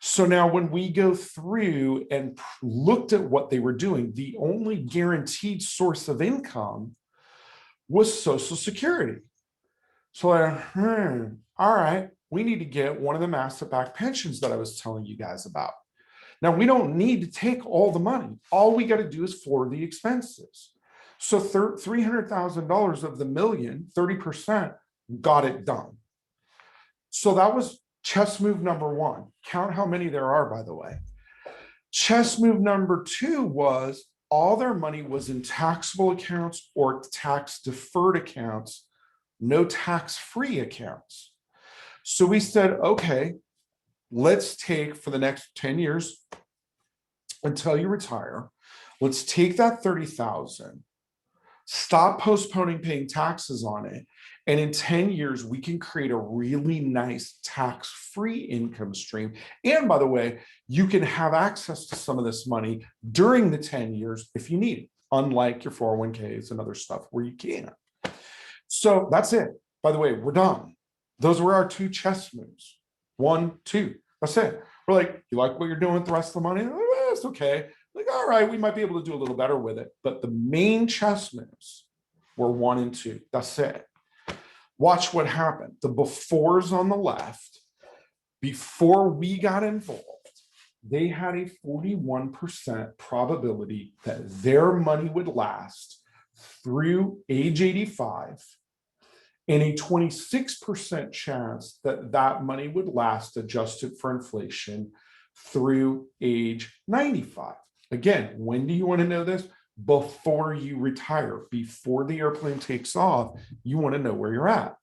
So now when we go through and looked at what they were doing, the only guaranteed source of income was Social Security. So all right, we need to get one of them asset-backed pensions that I was telling you guys about. Now, we don't need to take all the money. All we got to do is floor the expenses. So $300,000 of the million, 30%, got it done. So that was chess move number one. Count how many there are, by the way. Chess move number two was all their money was in taxable accounts or tax deferred accounts, no tax-free accounts. So we said, okay, let's take for the next 10 years until you retire, let's take that 30,000, stop postponing paying taxes on it. And in 10 years, we can create a really nice tax-free income stream. And by the way, you can have access to some of this money during the 10 years if you need it, unlike your 401ks and other stuff where you can't. So that's it. By the way, we're done. Those were our two chess moves. 1, 2. That's it. We're like, you like what you're doing with the rest of the money? Oh, it's okay. Like, all right, we might be able to do a little better with it. But the main chess moves were 1 and 2. That's it. Watch what happened. The befores on the left, before we got involved, they had a 41% probability that their money would last through age 85 and a 26% chance that that money would last adjusted for inflation through age 95. Again, when do you want to know this? Before you retire, before the airplane takes off, you want to know where you're at.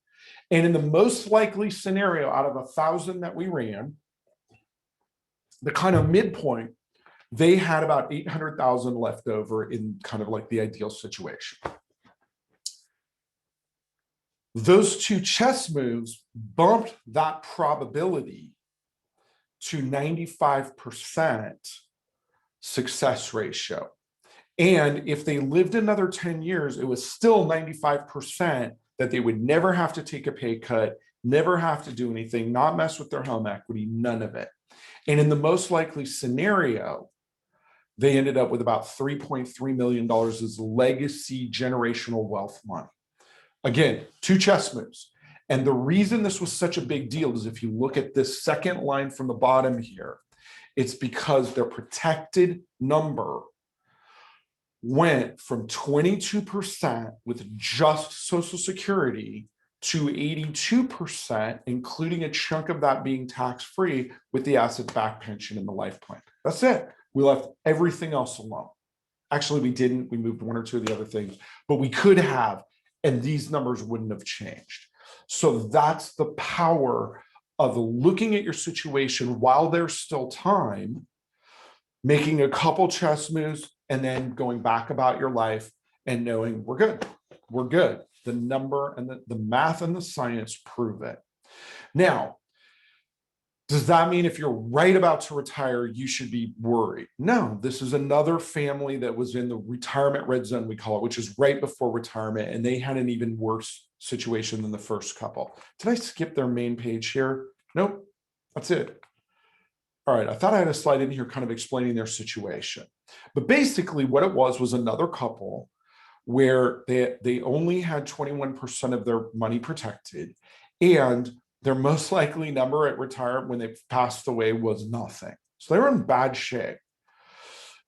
And in the most likely scenario out of 1,000 that we ran, the kind of midpoint, they had about 800,000 left over in kind of like the ideal situation. Those two chess moves bumped that probability to 95% success ratio. And if they lived another 10 years, it was still 95% that they would never have to take a pay cut, never have to do anything, not mess with their home equity, none of it. And in the most likely scenario, they ended up with about $3.3 million as legacy generational wealth money. Again, two chess moves. And the reason this was such a big deal is if you look at this second line from the bottom here, it's because their protected number went from 22% with just Social Security to 82%, including a chunk of that being tax-free with the asset-backed pension and the life plan. That's it. We left everything else alone. Actually, we didn't. We moved one or two of the other things, but we could have, and these numbers wouldn't have changed. So that's the power of looking at your situation while there's still time, making a couple chess moves, and then going back about your life and knowing we're good. We're good. The number and the math and the science prove it. Now, Does that mean if you're right about to retire, you should be worried? No, this is another family that was in the retirement red zone, we call it, which is right before retirement. And they had an even worse situation than the first couple. Did I skip their main page here? Nope, that's it. All right, I thought I had a slide in here kind of explaining their situation. But basically what it was another couple where they only had 21% of their money protected, and their most likely number at retirement when they passed away was nothing. So they were in bad shape.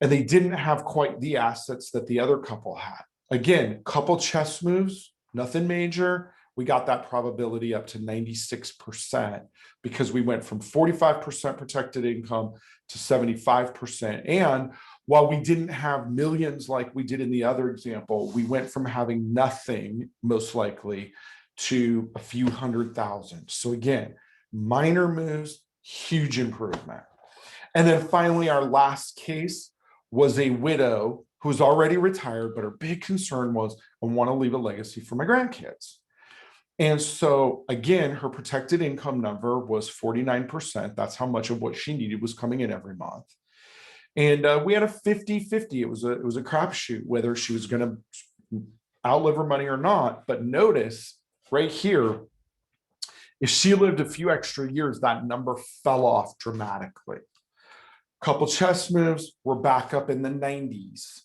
And they didn't have quite the assets that the other couple had. Again, couple chess moves, nothing major. We got that probability up to 96% because we went from 45% protected income to 75%. And while we didn't have millions like we did in the other example, we went from having nothing, most likely, to a few $100,000. So again, minor moves, huge improvement. And then finally, our last case was a widow who's already retired, but her big concern was, I want to leave a legacy for my grandkids. And so again, her protected income number was 49%. That's how much of what she needed was coming in every month. And we had a 50-50. It was a crapshoot whether she was going to outlive her money or not. But notice right here, if she lived a few extra years, that number fell off dramatically. Couple chess moves, we're back up in the 90s.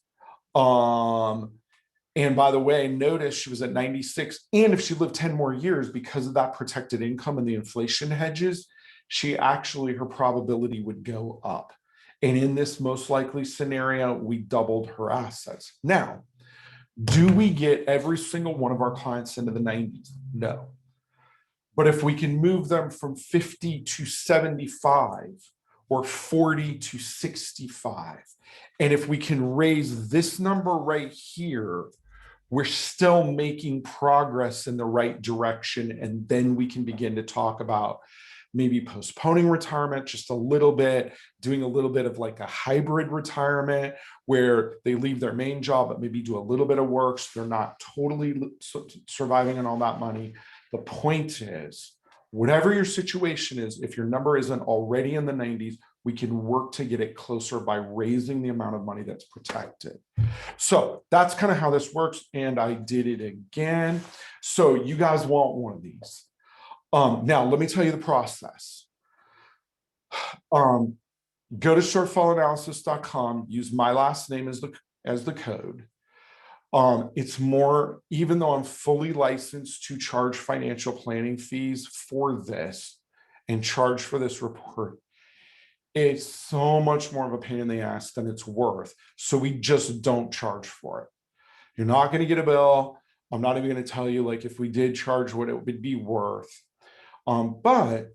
And by the way, notice she was at 96. And if she lived 10 more years, because of that protected income and the inflation hedges, her probability would go up. And in this most likely scenario, we doubled her assets. Now, do we get every single one of our clients into the 90s? No. But if we can move them from 50 to 75 or 40 to 65, and if we can raise this number right here, we're still making progress in the right direction. And then we can begin to talk about maybe postponing retirement just a little bit, doing a little bit of like a hybrid retirement where they leave their main job, but maybe do a little bit of work so they're not totally surviving on all that money. The point is, whatever your situation is, if your number isn't already in the 90s, we can work to get it closer by raising the amount of money that's protected. So that's kind of how this works. And I did it again. So you guys want one of these. Now, let me tell you the process. Go to shortfallanalysis.com, use my last name as the code. It's more, even though I'm fully licensed to charge financial planning fees for this and charge for this report, it's so much more of a pain in the ass than it's worth. So we just don't charge for it. You're not going to get a bill. I'm not even going to tell you like if we did charge what it would be worth. But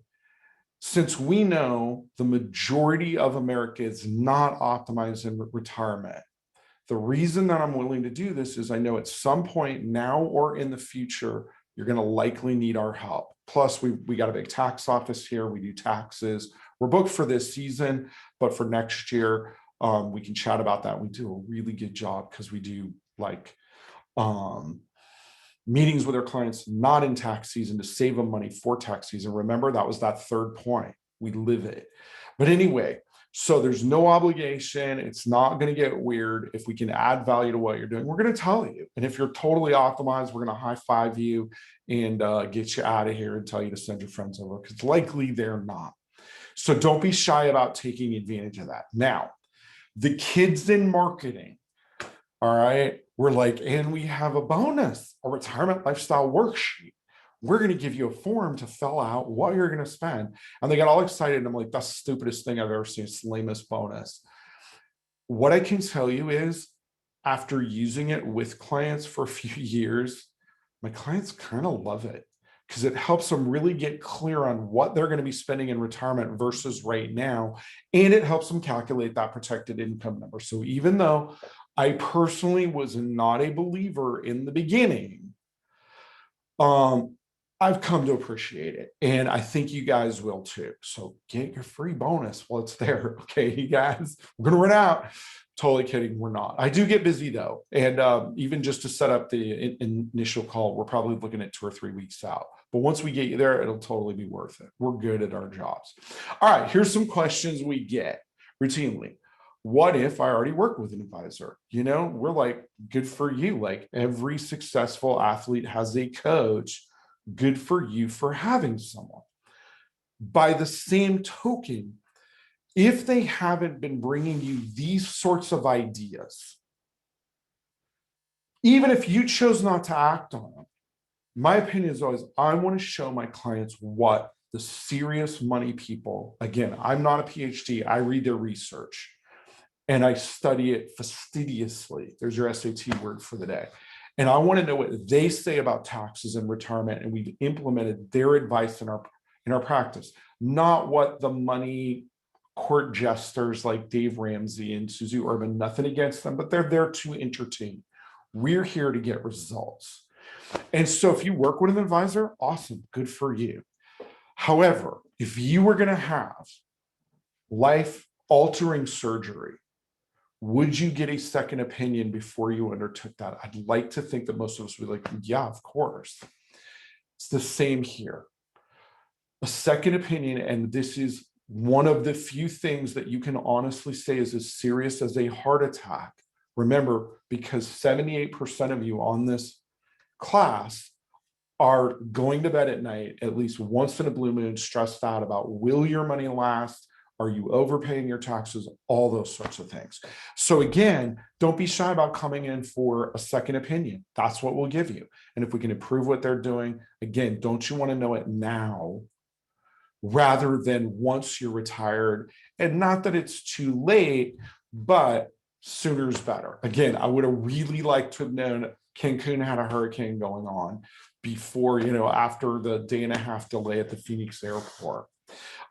since we know the majority of America is not optimized in retirement, the reason that I'm willing to do this is I know at some point now or in the future, you're going to likely need our help. Plus, we got a big tax office here. We do taxes. We're booked for this season, but for next year, we can chat about that. We do a really good job because we do like meetings with our clients not in tax season to save them money for tax season. Remember, that was that third point. We live it. But anyway, so there's no obligation. It's not going to get weird. If we can add value to what you're doing, we're going to tell you. And if you're totally optimized, we're going to high five you and get you out of here and tell you to send your friends over because likely they're not. So don't be shy about taking advantage of that. Now, the kids in marketing, all right, we're like, and we have a bonus, a retirement lifestyle worksheet. We're going to give you a form to fill out what you're going to spend. And they got all excited. And I'm like, that's the stupidest thing I've ever seen. It's the lamest bonus. What I can tell you is after using it with clients for a few years, my clients kind of love it because it helps them really get clear on what they're going to be spending in retirement versus right now. And it helps them calculate that protected income number. So even though I personally was not a believer in the beginning, I've come to appreciate it. And I think you guys will too. So get your free bonus while it's there. Okay, you guys, we're going to run out. Totally kidding. We're not. I do get busy though. And even just to set up the initial call, we're probably looking at 2 or 3 weeks out. But once we get you there, it'll totally be worth it. We're good at our jobs. All right, here's some questions we get routinely. What if I already work with an advisor? We're like, good for you. Like every successful athlete has a coach. Good for you for having someone. By the same token, if they haven't been bringing you these sorts of ideas, even if you chose not to act on them, my opinion is always, I want to show my clients what the serious money people, again, I'm not a PhD, I read their research and I study it fastidiously. There's your SAT word for the day. And I want to know what they say about taxes and retirement, and we've implemented their advice in our practice, not what the money court jesters like Dave Ramsey and Susie Urban, nothing against them, but they're there to entertain. We're here to get results. And so if you work with an advisor, awesome, good for you. However, if you were going to have life-altering surgery, would you get a second opinion before you undertook that? I'd like to think that most of us would be like, yeah, of course. It's the same here. A second opinion, and this is one of the few things that you can honestly say is as serious as a heart attack. Remember, because 78% of you on this class are going to bed at night at least once in a blue moon, stressed out about, will your money last? Are you overpaying your taxes? All those sorts of things. So again, don't be shy about coming in for a second opinion. That's what we'll give you. And if we can improve what they're doing, again, don't you want to know it now rather than once you're retired? And not that it's too late, but sooner is better. Again, I would have really liked to have known Cancun had a hurricane going on before, after the 1.5 day delay at the Phoenix airport.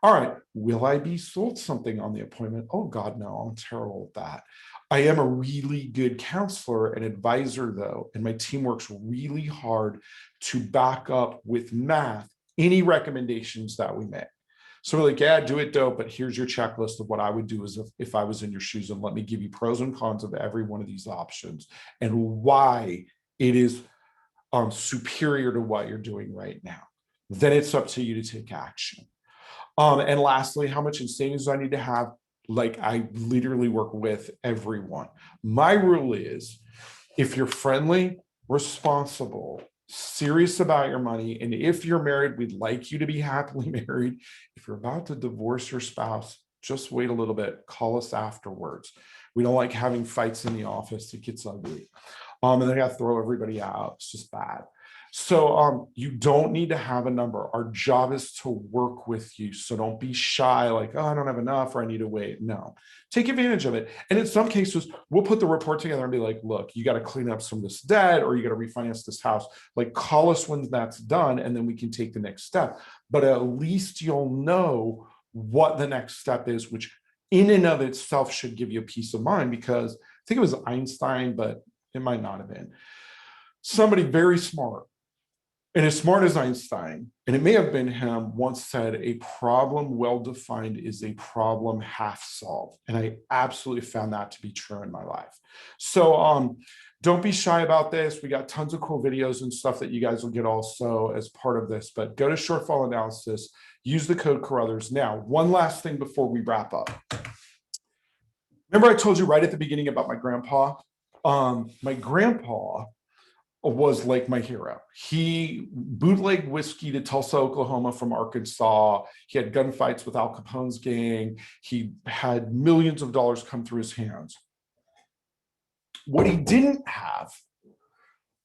All right, will I be sold something on the appointment? Oh God, no, I'm terrible at that. I am a really good counselor and advisor though, and my team works really hard to back up with math any recommendations that we make. So we're like, yeah, do it, dope, but here's your checklist of what I would do as if I was in your shoes, and let me give you pros and cons of every one of these options and why it is superior to what you're doing right now. Then it's up to you to take action. And lastly, how much in savings do I need to have? Like, I literally work with everyone. My rule is, if you're friendly, responsible, serious about your money, and if you're married, we'd like you to be happily married. If you're about to divorce your spouse, just wait a little bit, call us afterwards. We don't like having fights in the office. It gets ugly. And then I got to throw everybody out. It's just bad. So you don't need to have a number. Our job is to work with you. So don't be shy, like, oh, I don't have enough, or I need to wait. No, take advantage of it. And in some cases, we'll put the report together and be like, look, you got to clean up some of this debt, or you got to refinance this house. Like, call us when that's done, and then we can take the next step. But at least you'll know what the next step is, which in and of itself should give you a peace of mind, because I think it was Einstein, but it might not have been. Somebody very smart, and as smart as Einstein, and it may have been him, once said, a problem well-defined is a problem half solved. And I absolutely found that to be true in my life. So don't be shy about this. We got tons of cool videos and stuff that you guys will get also as part of this, but go to Shortfall Analysis, use the code Carruthers. Now, one last thing before we wrap up. Remember I told you right at the beginning about my grandpa? My grandpa was like my hero. He bootlegged whiskey to Tulsa, Oklahoma from Arkansas. He had gunfights with Al Capone's gang. He had millions of dollars come through his hands. What he didn't have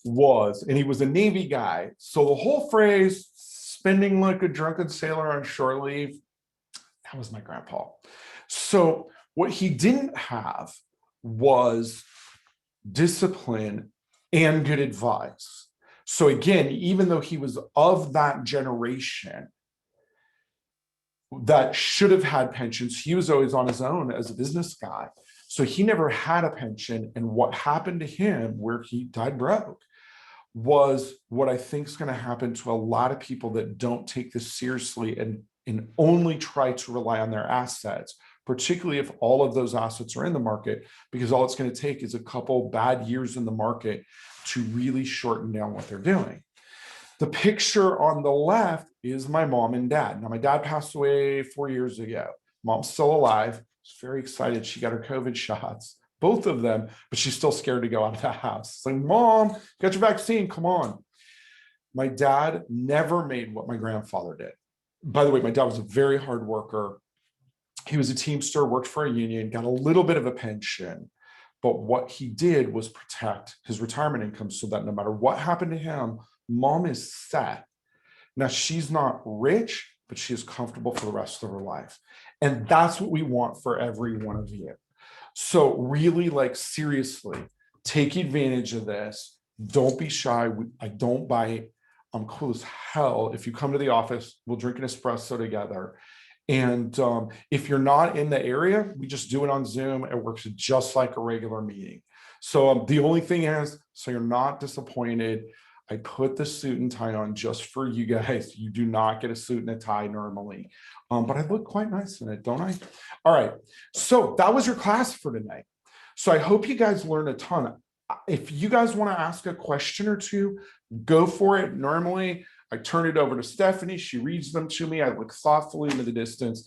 was, and he was a Navy guy, so the whole phrase, spending like a drunken sailor on shore leave, that was my grandpa. So what he didn't have was discipline and good advice. So again, even though he was of that generation that should have had pensions, he was always on his own as a business guy. So he never had a pension. And what happened to him, where he died broke, was what I think is going to happen to a lot of people that don't take this seriously and only try to rely on their assets, particularly if all of those assets are in the market, because all it's going to take is a couple bad years in the market to really shorten down what they're doing. The picture on the left is my mom and dad. Now, my dad passed away 4 years ago. Mom's still alive. She's very excited. She got her COVID shots, both of them, but she's still scared to go out of the house. It's like, Mom, get your vaccine. Come on. My dad never made what my grandfather did. By the way, my dad was a very hard worker. He was a Teamster, worked for a union, got a little bit of a pension. But what he did was protect his retirement income so that no matter what happened to him, mom is set. Now, she's not rich, but she is comfortable for the rest of her life. And that's what we want for every one of you. So really, like, seriously, take advantage of this. Don't be shy. I don't bite. I'm cool as hell. If you come to the office, we'll drink an espresso together. And if you're not in the area, we just do it on Zoom. It works just like a regular meeting. So the only thing is, so you're not disappointed, I put the suit and tie on just for you guys. You do not get a suit and a tie normally, but I look quite nice in it, don't I? All right, so that was your class for tonight. So I hope you guys learned a ton. If you guys want to ask a question or two, go for it. Normally, I turn it over to Stephanie. She reads them to me. I look thoughtfully into the distance.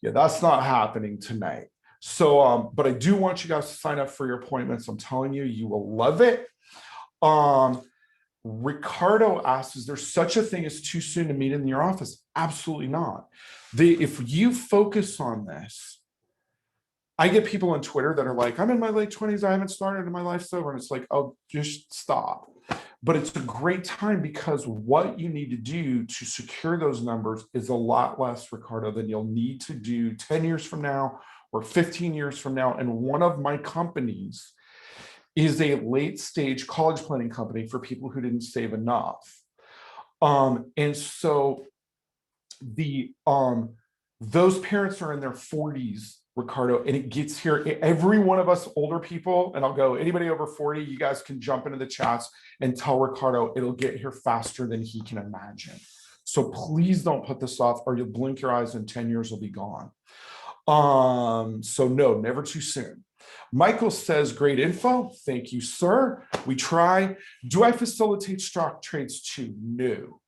Yeah, that's not happening tonight. So, but I do want you guys to sign up for your appointments. I'm telling you, you will love it. Ricardo asks, is there such a thing as too soon to meet in your office? Absolutely not. If you focus on this, I get people on Twitter that are like, I'm in my late 20s, I haven't started and my life's over. And it's like, oh, just stop. But it's a great time because what you need to do to secure those numbers is a lot less, Ricardo, than you'll need to do 10 years from now or 15 years from now. And one of my companies is a late stage college planning company for people who didn't save enough. And so those parents are in their 40s, Ricardo, and it gets here. Every one of us older people, and I'll go, anybody over 40, you guys can jump into the chats and tell Ricardo it'll get here faster than he can imagine. So please don't put this off or you'll blink your eyes and 10 years will be gone. So no, never too soon. Michael says, great info. Thank you, sir. We try. Do I facilitate stock trades too? No.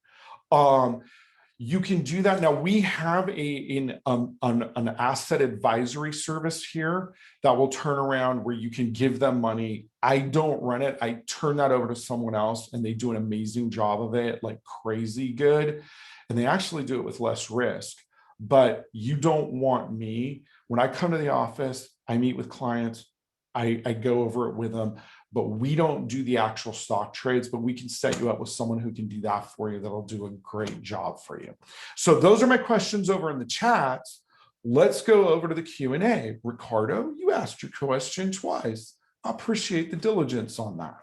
You can do that. Now we have an asset advisory service here that will turn around where you can give them money. I don't run it. I turn that over to someone else and they do an amazing job of it, like crazy good. And they actually do it with less risk, but you don't want me. When I come to the office, I meet with clients, I go over it with them, but we don't do the actual stock trades, but we can set you up with someone who can do that for you. That'll do a great job for you. So those are my questions over in the chats. Let's go over to the Q&A. Ricardo, you asked your question twice. I appreciate the diligence on that.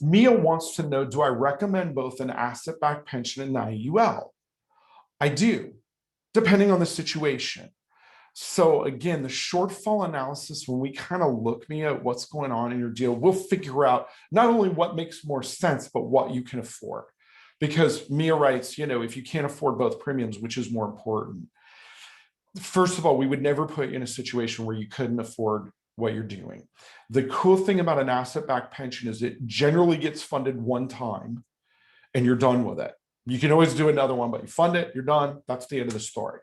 Mia wants to know, do I recommend both an asset-backed pension and IUL? I do, depending on the situation. So again, the shortfall analysis, when we kind of look, Mia, at what's going on in your deal, we'll figure out not only what makes more sense, but what you can afford. Because Mia writes, if you can't afford both premiums, which is more important? First of all, we would never put you in a situation where you couldn't afford what you're doing. The cool thing about an asset-backed pension is it generally gets funded one time and you're done with it. You can always do another one, but you fund it, you're done. That's the end of the story.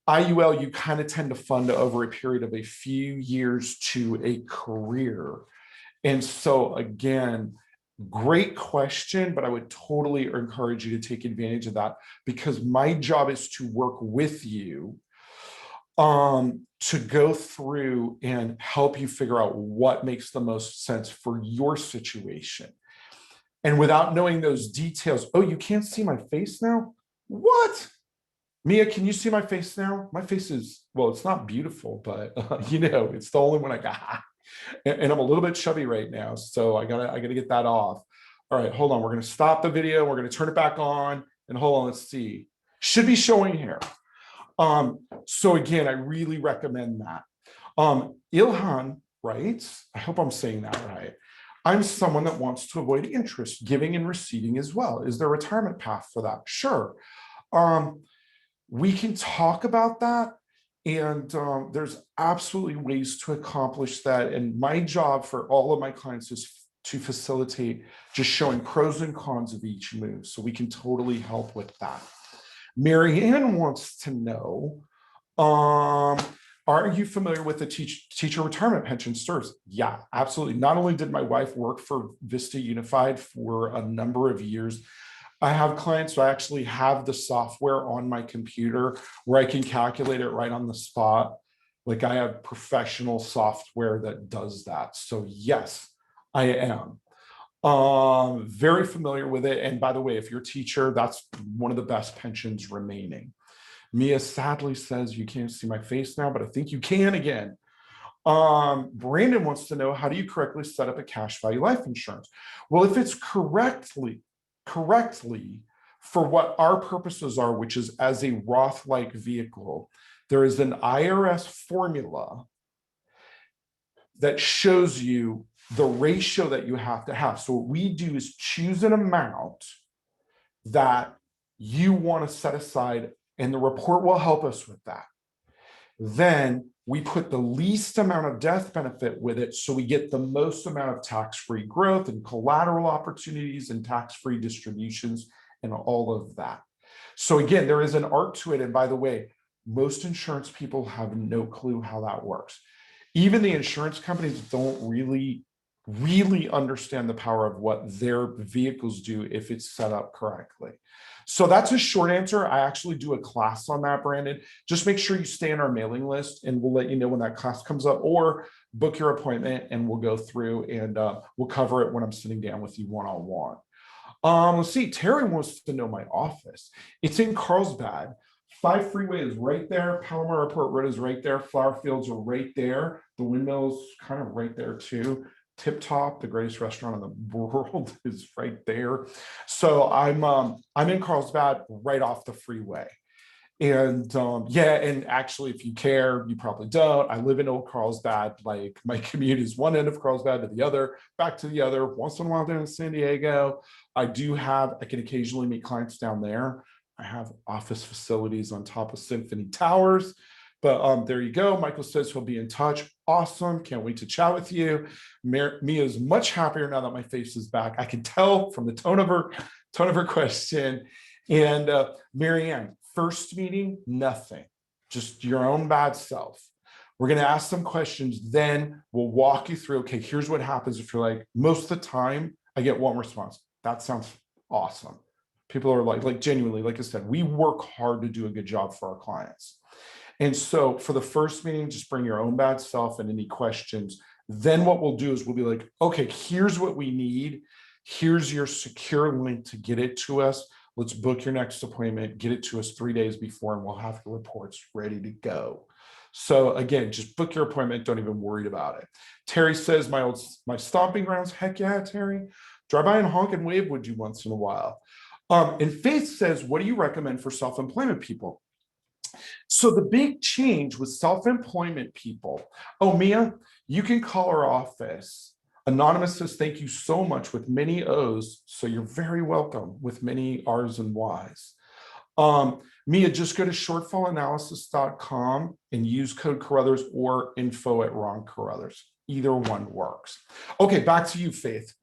IUL, you kind of tend to fund over a period of a few years to a career. And so again, great question, but I would totally encourage you to take advantage of that because my job is to work with you to go through and help you figure out what makes the most sense for your situation. And without knowing those details, oh, you can't see my face now? What? Mia, can you see my face now? My face is, well, it's not beautiful, but it's the only one I got. And I'm a little bit chubby right now, so I gotta get that off. All right, hold on. We're gonna stop the video. We're gonna turn it back on, and hold on. Let's see. Should be showing here. So again, I really recommend that. Ilhan writes, I hope I'm saying that right. I'm someone that wants to avoid interest, giving and receiving as well. Is there a retirement path for that? Sure. We can talk about that. And there's absolutely ways to accomplish that. And my job for all of my clients is to facilitate just showing pros and cons of each move. So we can totally help with that. Marianne wants to know, are you familiar with the teacher retirement pension STRS? Yeah, absolutely. Not only did my wife work for Vista Unified for a number of years, I have clients who actually have the software on my computer where I can calculate it right on the spot. Like I have professional software that does that. So yes, I am. Very familiar with it. And by the way, if you're a teacher, that's one of the best pensions remaining. Mia sadly says you can't see my face now, but I think you can again. Brandon wants to know, how do you correctly set up a cash value life insurance? Well, if it's correctly for what our purposes are, which is as a Roth-like vehicle, there is an IRS formula that shows you the ratio that you have to have. So what we do is choose an amount that you want to set aside, and the report will help us with that. Then we put the least amount of death benefit with it, so we get the most amount of tax-free growth and collateral opportunities and tax-free distributions and all of that. So again, there is an art to it. And by the way, most insurance people have no clue how that works. Even the insurance companies don't really understand the power of what their vehicles do if it's set up correctly. So that's a short answer. I actually do a class on that, Brandon. Just make sure you stay on our mailing list and we'll let you know when that class comes up, or book your appointment and we'll go through and we'll cover it when I'm sitting down with you one-on-one. Let's see, Terry wants to know my office. It's in Carlsbad. 5 Freeway is right there. Palomar Airport Road is right there. Flower Fields are right there. The Windmill's kind of right there too. Tip Top, the greatest restaurant in the world, is right there. So I'm in Carlsbad, right off the freeway. And yeah, and actually, if you care, you probably don't. I live in Old Carlsbad. Like my commute is one end of Carlsbad to the other, back to the other. Once in a while down in San Diego, I can occasionally meet clients down there. I have office facilities on top of Symphony Towers. But there you go. Michael says he'll be in touch. Awesome. Can't wait to chat with you. Mia is much happier now that my face is back. I can tell from the tone of her question. And Marianne, first meeting, nothing. Just your own bad self. We're going to ask some questions. Then we'll walk you through, okay, here's what happens if you're like, most of the time, I get one response. That sounds awesome. People are like genuinely, like I said, we work hard to do a good job for our clients. And so for the first meeting, just bring your own bad self and any questions. Then what we'll do is we'll be like, okay, here's what we need. Here's your secure link to get it to us. Let's book your next appointment, get it to us 3 days before, and we'll have the reports ready to go. So again, just book your appointment. Don't even worry about it. Terry says, my stomping grounds. Heck yeah, Terry. Drive by and honk and wave would you once in a while. And Faith says, what do you recommend for self-employment people? So the big change with self-employment people, oh, Mia, you can call our office. Anonymous says, thank you so much with many O's. So you're very welcome with many R's and Y's. Mia, just go to shortfallanalysis.com and use code Carruthers or info@roncarruthers. Either one works. Okay, back to you, Faith.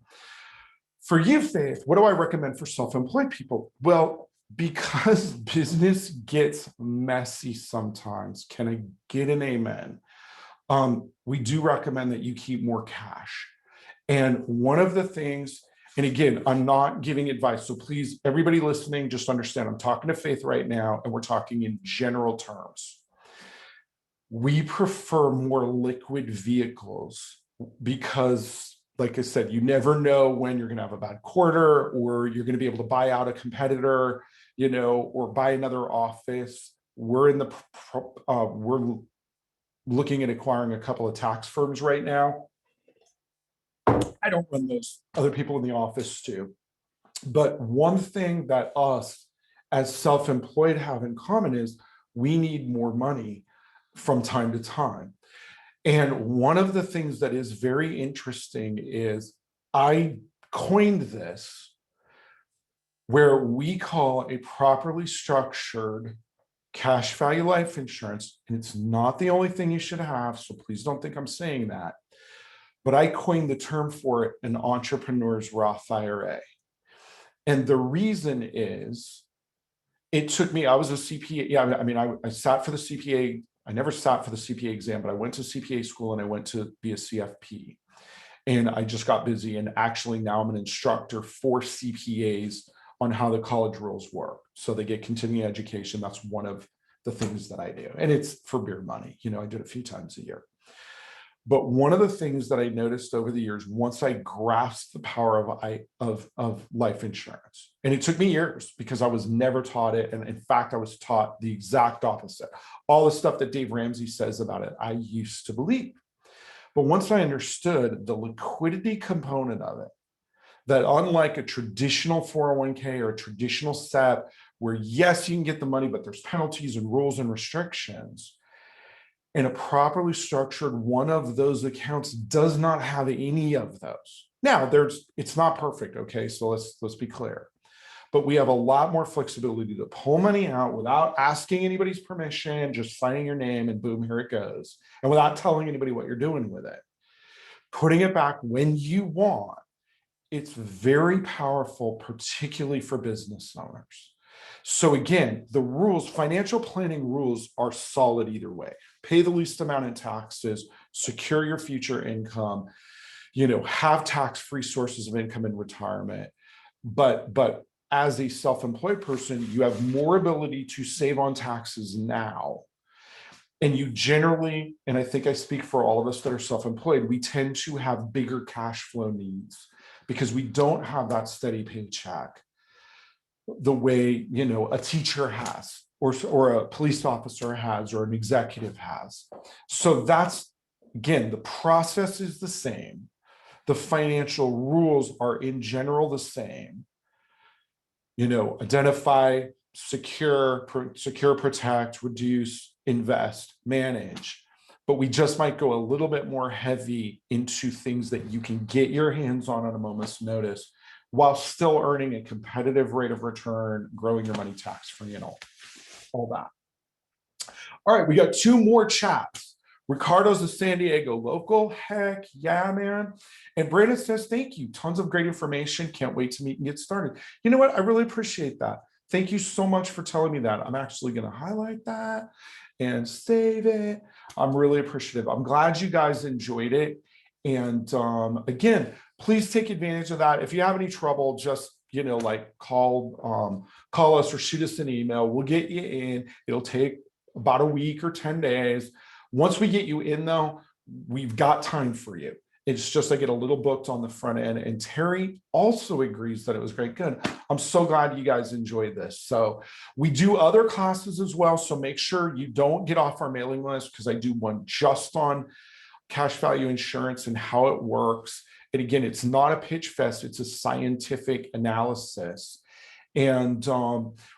For you, Faith, what do I recommend for self-employed people? Well, because business gets messy sometimes, can I get an amen? We do recommend that you keep more cash. And one of the things, and again, I'm not giving advice, so please, everybody listening, just understand, I'm talking to Faith right now, and we're talking in general terms. We prefer more liquid vehicles because, like I said, you never know when you're going to have a bad quarter, or you're going to be able to buy out a competitor, or buy another office. We're looking at acquiring a couple of tax firms right now. I don't run those, other people in the office do. But one thing that us as self-employed have in common is we need more money from time to time. And one of the things that is very interesting is I coined this, where we call a properly structured cash value life insurance. And it's not the only thing you should have, so please don't think I'm saying that. but I coined the term for it, an entrepreneur's Roth IRA. And the reason is, it took me, I was a CPA. Yeah, I mean, I sat for the CPA. I never sat for the CPA exam, but I went to CPA school and I went to be a CFP. And I just got busy. And actually now I'm an instructor for CPAs on how the college rules work. So they get continuing education. That's one of the things that I do. And it's for beer money. You know, I do it a few times a year. But one of the things that I noticed over the years, once I grasped the power of life insurance, and it took me years because I was never taught it. And in fact, I was taught the exact opposite. All the stuff that Dave Ramsey says about it, I used to believe. But once I understood the liquidity component of it, that unlike a traditional 401k or a traditional SEP, where yes, you can get the money, but there's penalties and rules and restrictions, and a properly structured one of those accounts does not have any of those. Now, it's not perfect, okay? So let's be clear. But we have a lot more flexibility to pull money out without asking anybody's permission, just signing your name and boom, here it goes. And without telling anybody what you're doing with it. Putting it back when you want. It's very powerful, particularly for business owners. So again, the rules, financial planning rules are solid either way. Pay the least amount in taxes, secure your future income, you know, have tax-free sources of income in retirement. But as a self-employed person, you have more ability to save on taxes now. And you generally, and I think I speak for all of us that are self-employed, we tend to have bigger cash flow needs because we don't have that steady paycheck the way, you know, a teacher has, or a police officer has, or an executive has. So that's, again, the process is the same. The financial rules are in general the same. You know, identify, secure, protect, reduce, invest, manage. But we just might go a little bit more heavy into things that you can get your hands on at a moment's notice while still earning a competitive rate of return, growing your money tax-free and all that. All right, we got two more chats. Ricardo's a San Diego local. Heck yeah, man. And Brandon says, thank you. Tons of great information. Can't wait to meet and get started. You know what? I really appreciate that. Thank you so much for telling me that. I'm actually going to highlight that and save it. I'm really appreciative. I'm glad you guys enjoyed it. And again, please take advantage of that. If you have any trouble, just, you know, like call us or shoot us an email. We'll get you in. It'll take about a week or 10 days. Once we get you in though, we've got time for you. It's just I get a little booked on the front end. And Terry also agrees that it was great. Good. I'm so glad you guys enjoyed this. So we do other classes as well. So make sure you don't get off our mailing list because I do one just on cash value insurance and how it works. And again, it's not a pitch fest. It's a scientific analysis. And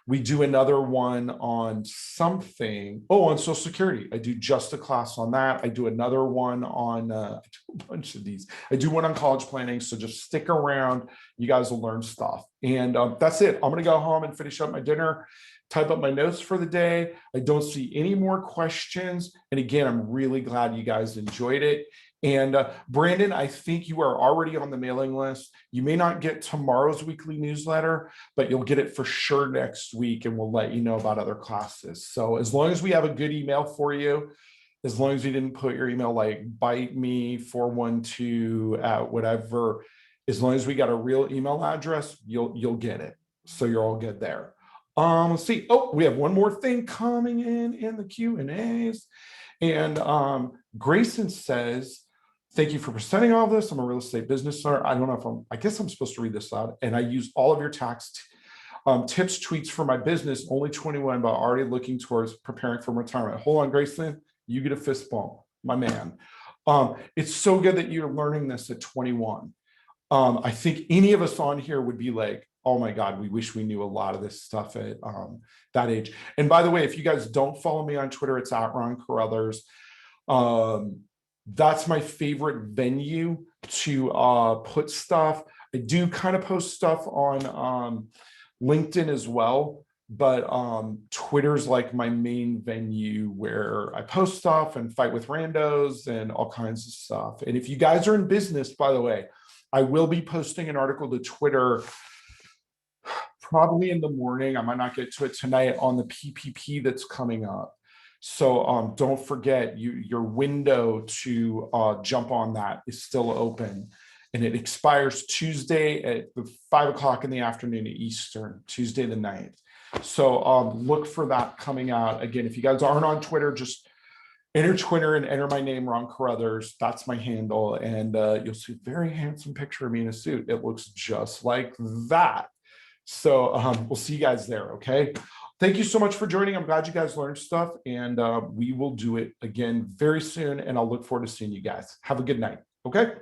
we do another one on something. Oh, on Social Security. I do just a class on that. I do another one on I do a bunch of these. I do one on college planning. So just stick around. You guys will learn stuff. And that's it. I'm going to go home and finish up my dinner, type up my notes for the day. I don't see any more questions. And again, I'm really glad you guys enjoyed it. And Brandon, I think you are already on the mailing list. You may not get tomorrow's weekly newsletter, but you'll get it for sure next week, and we'll let you know about other classes. So as long as we have a good email for you, as long as you didn't put your email like bite me 412 at whatever, as long as we got a real email address, you'll get it. So you're all good there. Let's see. Oh, we have one more thing coming in the Q&As. And Grayson says, thank you for presenting all of this. I'm a real estate business owner. I don't know if I guess I'm supposed to read this out. And I use all of your tax tips, tweets for my business, only 21, but already looking towards preparing for retirement. Hold on, Grayson, you get a fist bump, my man. It's so good that you're learning this at 21. I think any of us on here would be like, oh my God, we wish we knew a lot of this stuff at that age. And by the way, if you guys don't follow me on Twitter, it's at Ron Carruthers. That's my favorite venue to put stuff. I do kind of post stuff on LinkedIn as well, but Twitter's like my main venue where I post stuff and fight with randos and all kinds of stuff. And if you guys are in business, by the way, I will be posting an article to Twitter probably in the morning. I might not get to it tonight on the PPP that's coming up. So don't forget, your window to jump on that is still open, and it expires Tuesday at 5 o'clock in the afternoon Eastern, Tuesday the 9th. So look for that coming out. Again, if you guys aren't on Twitter, just enter Twitter and enter my name, Ron Carruthers. That's my handle, and you'll see a very handsome picture of me in a suit. It looks just like that. So we'll see you guys there, okay? Thank you so much for joining. I'm glad you guys learned stuff, and we will do it again very soon, and I'll look forward to seeing you guys. Have a good night, okay?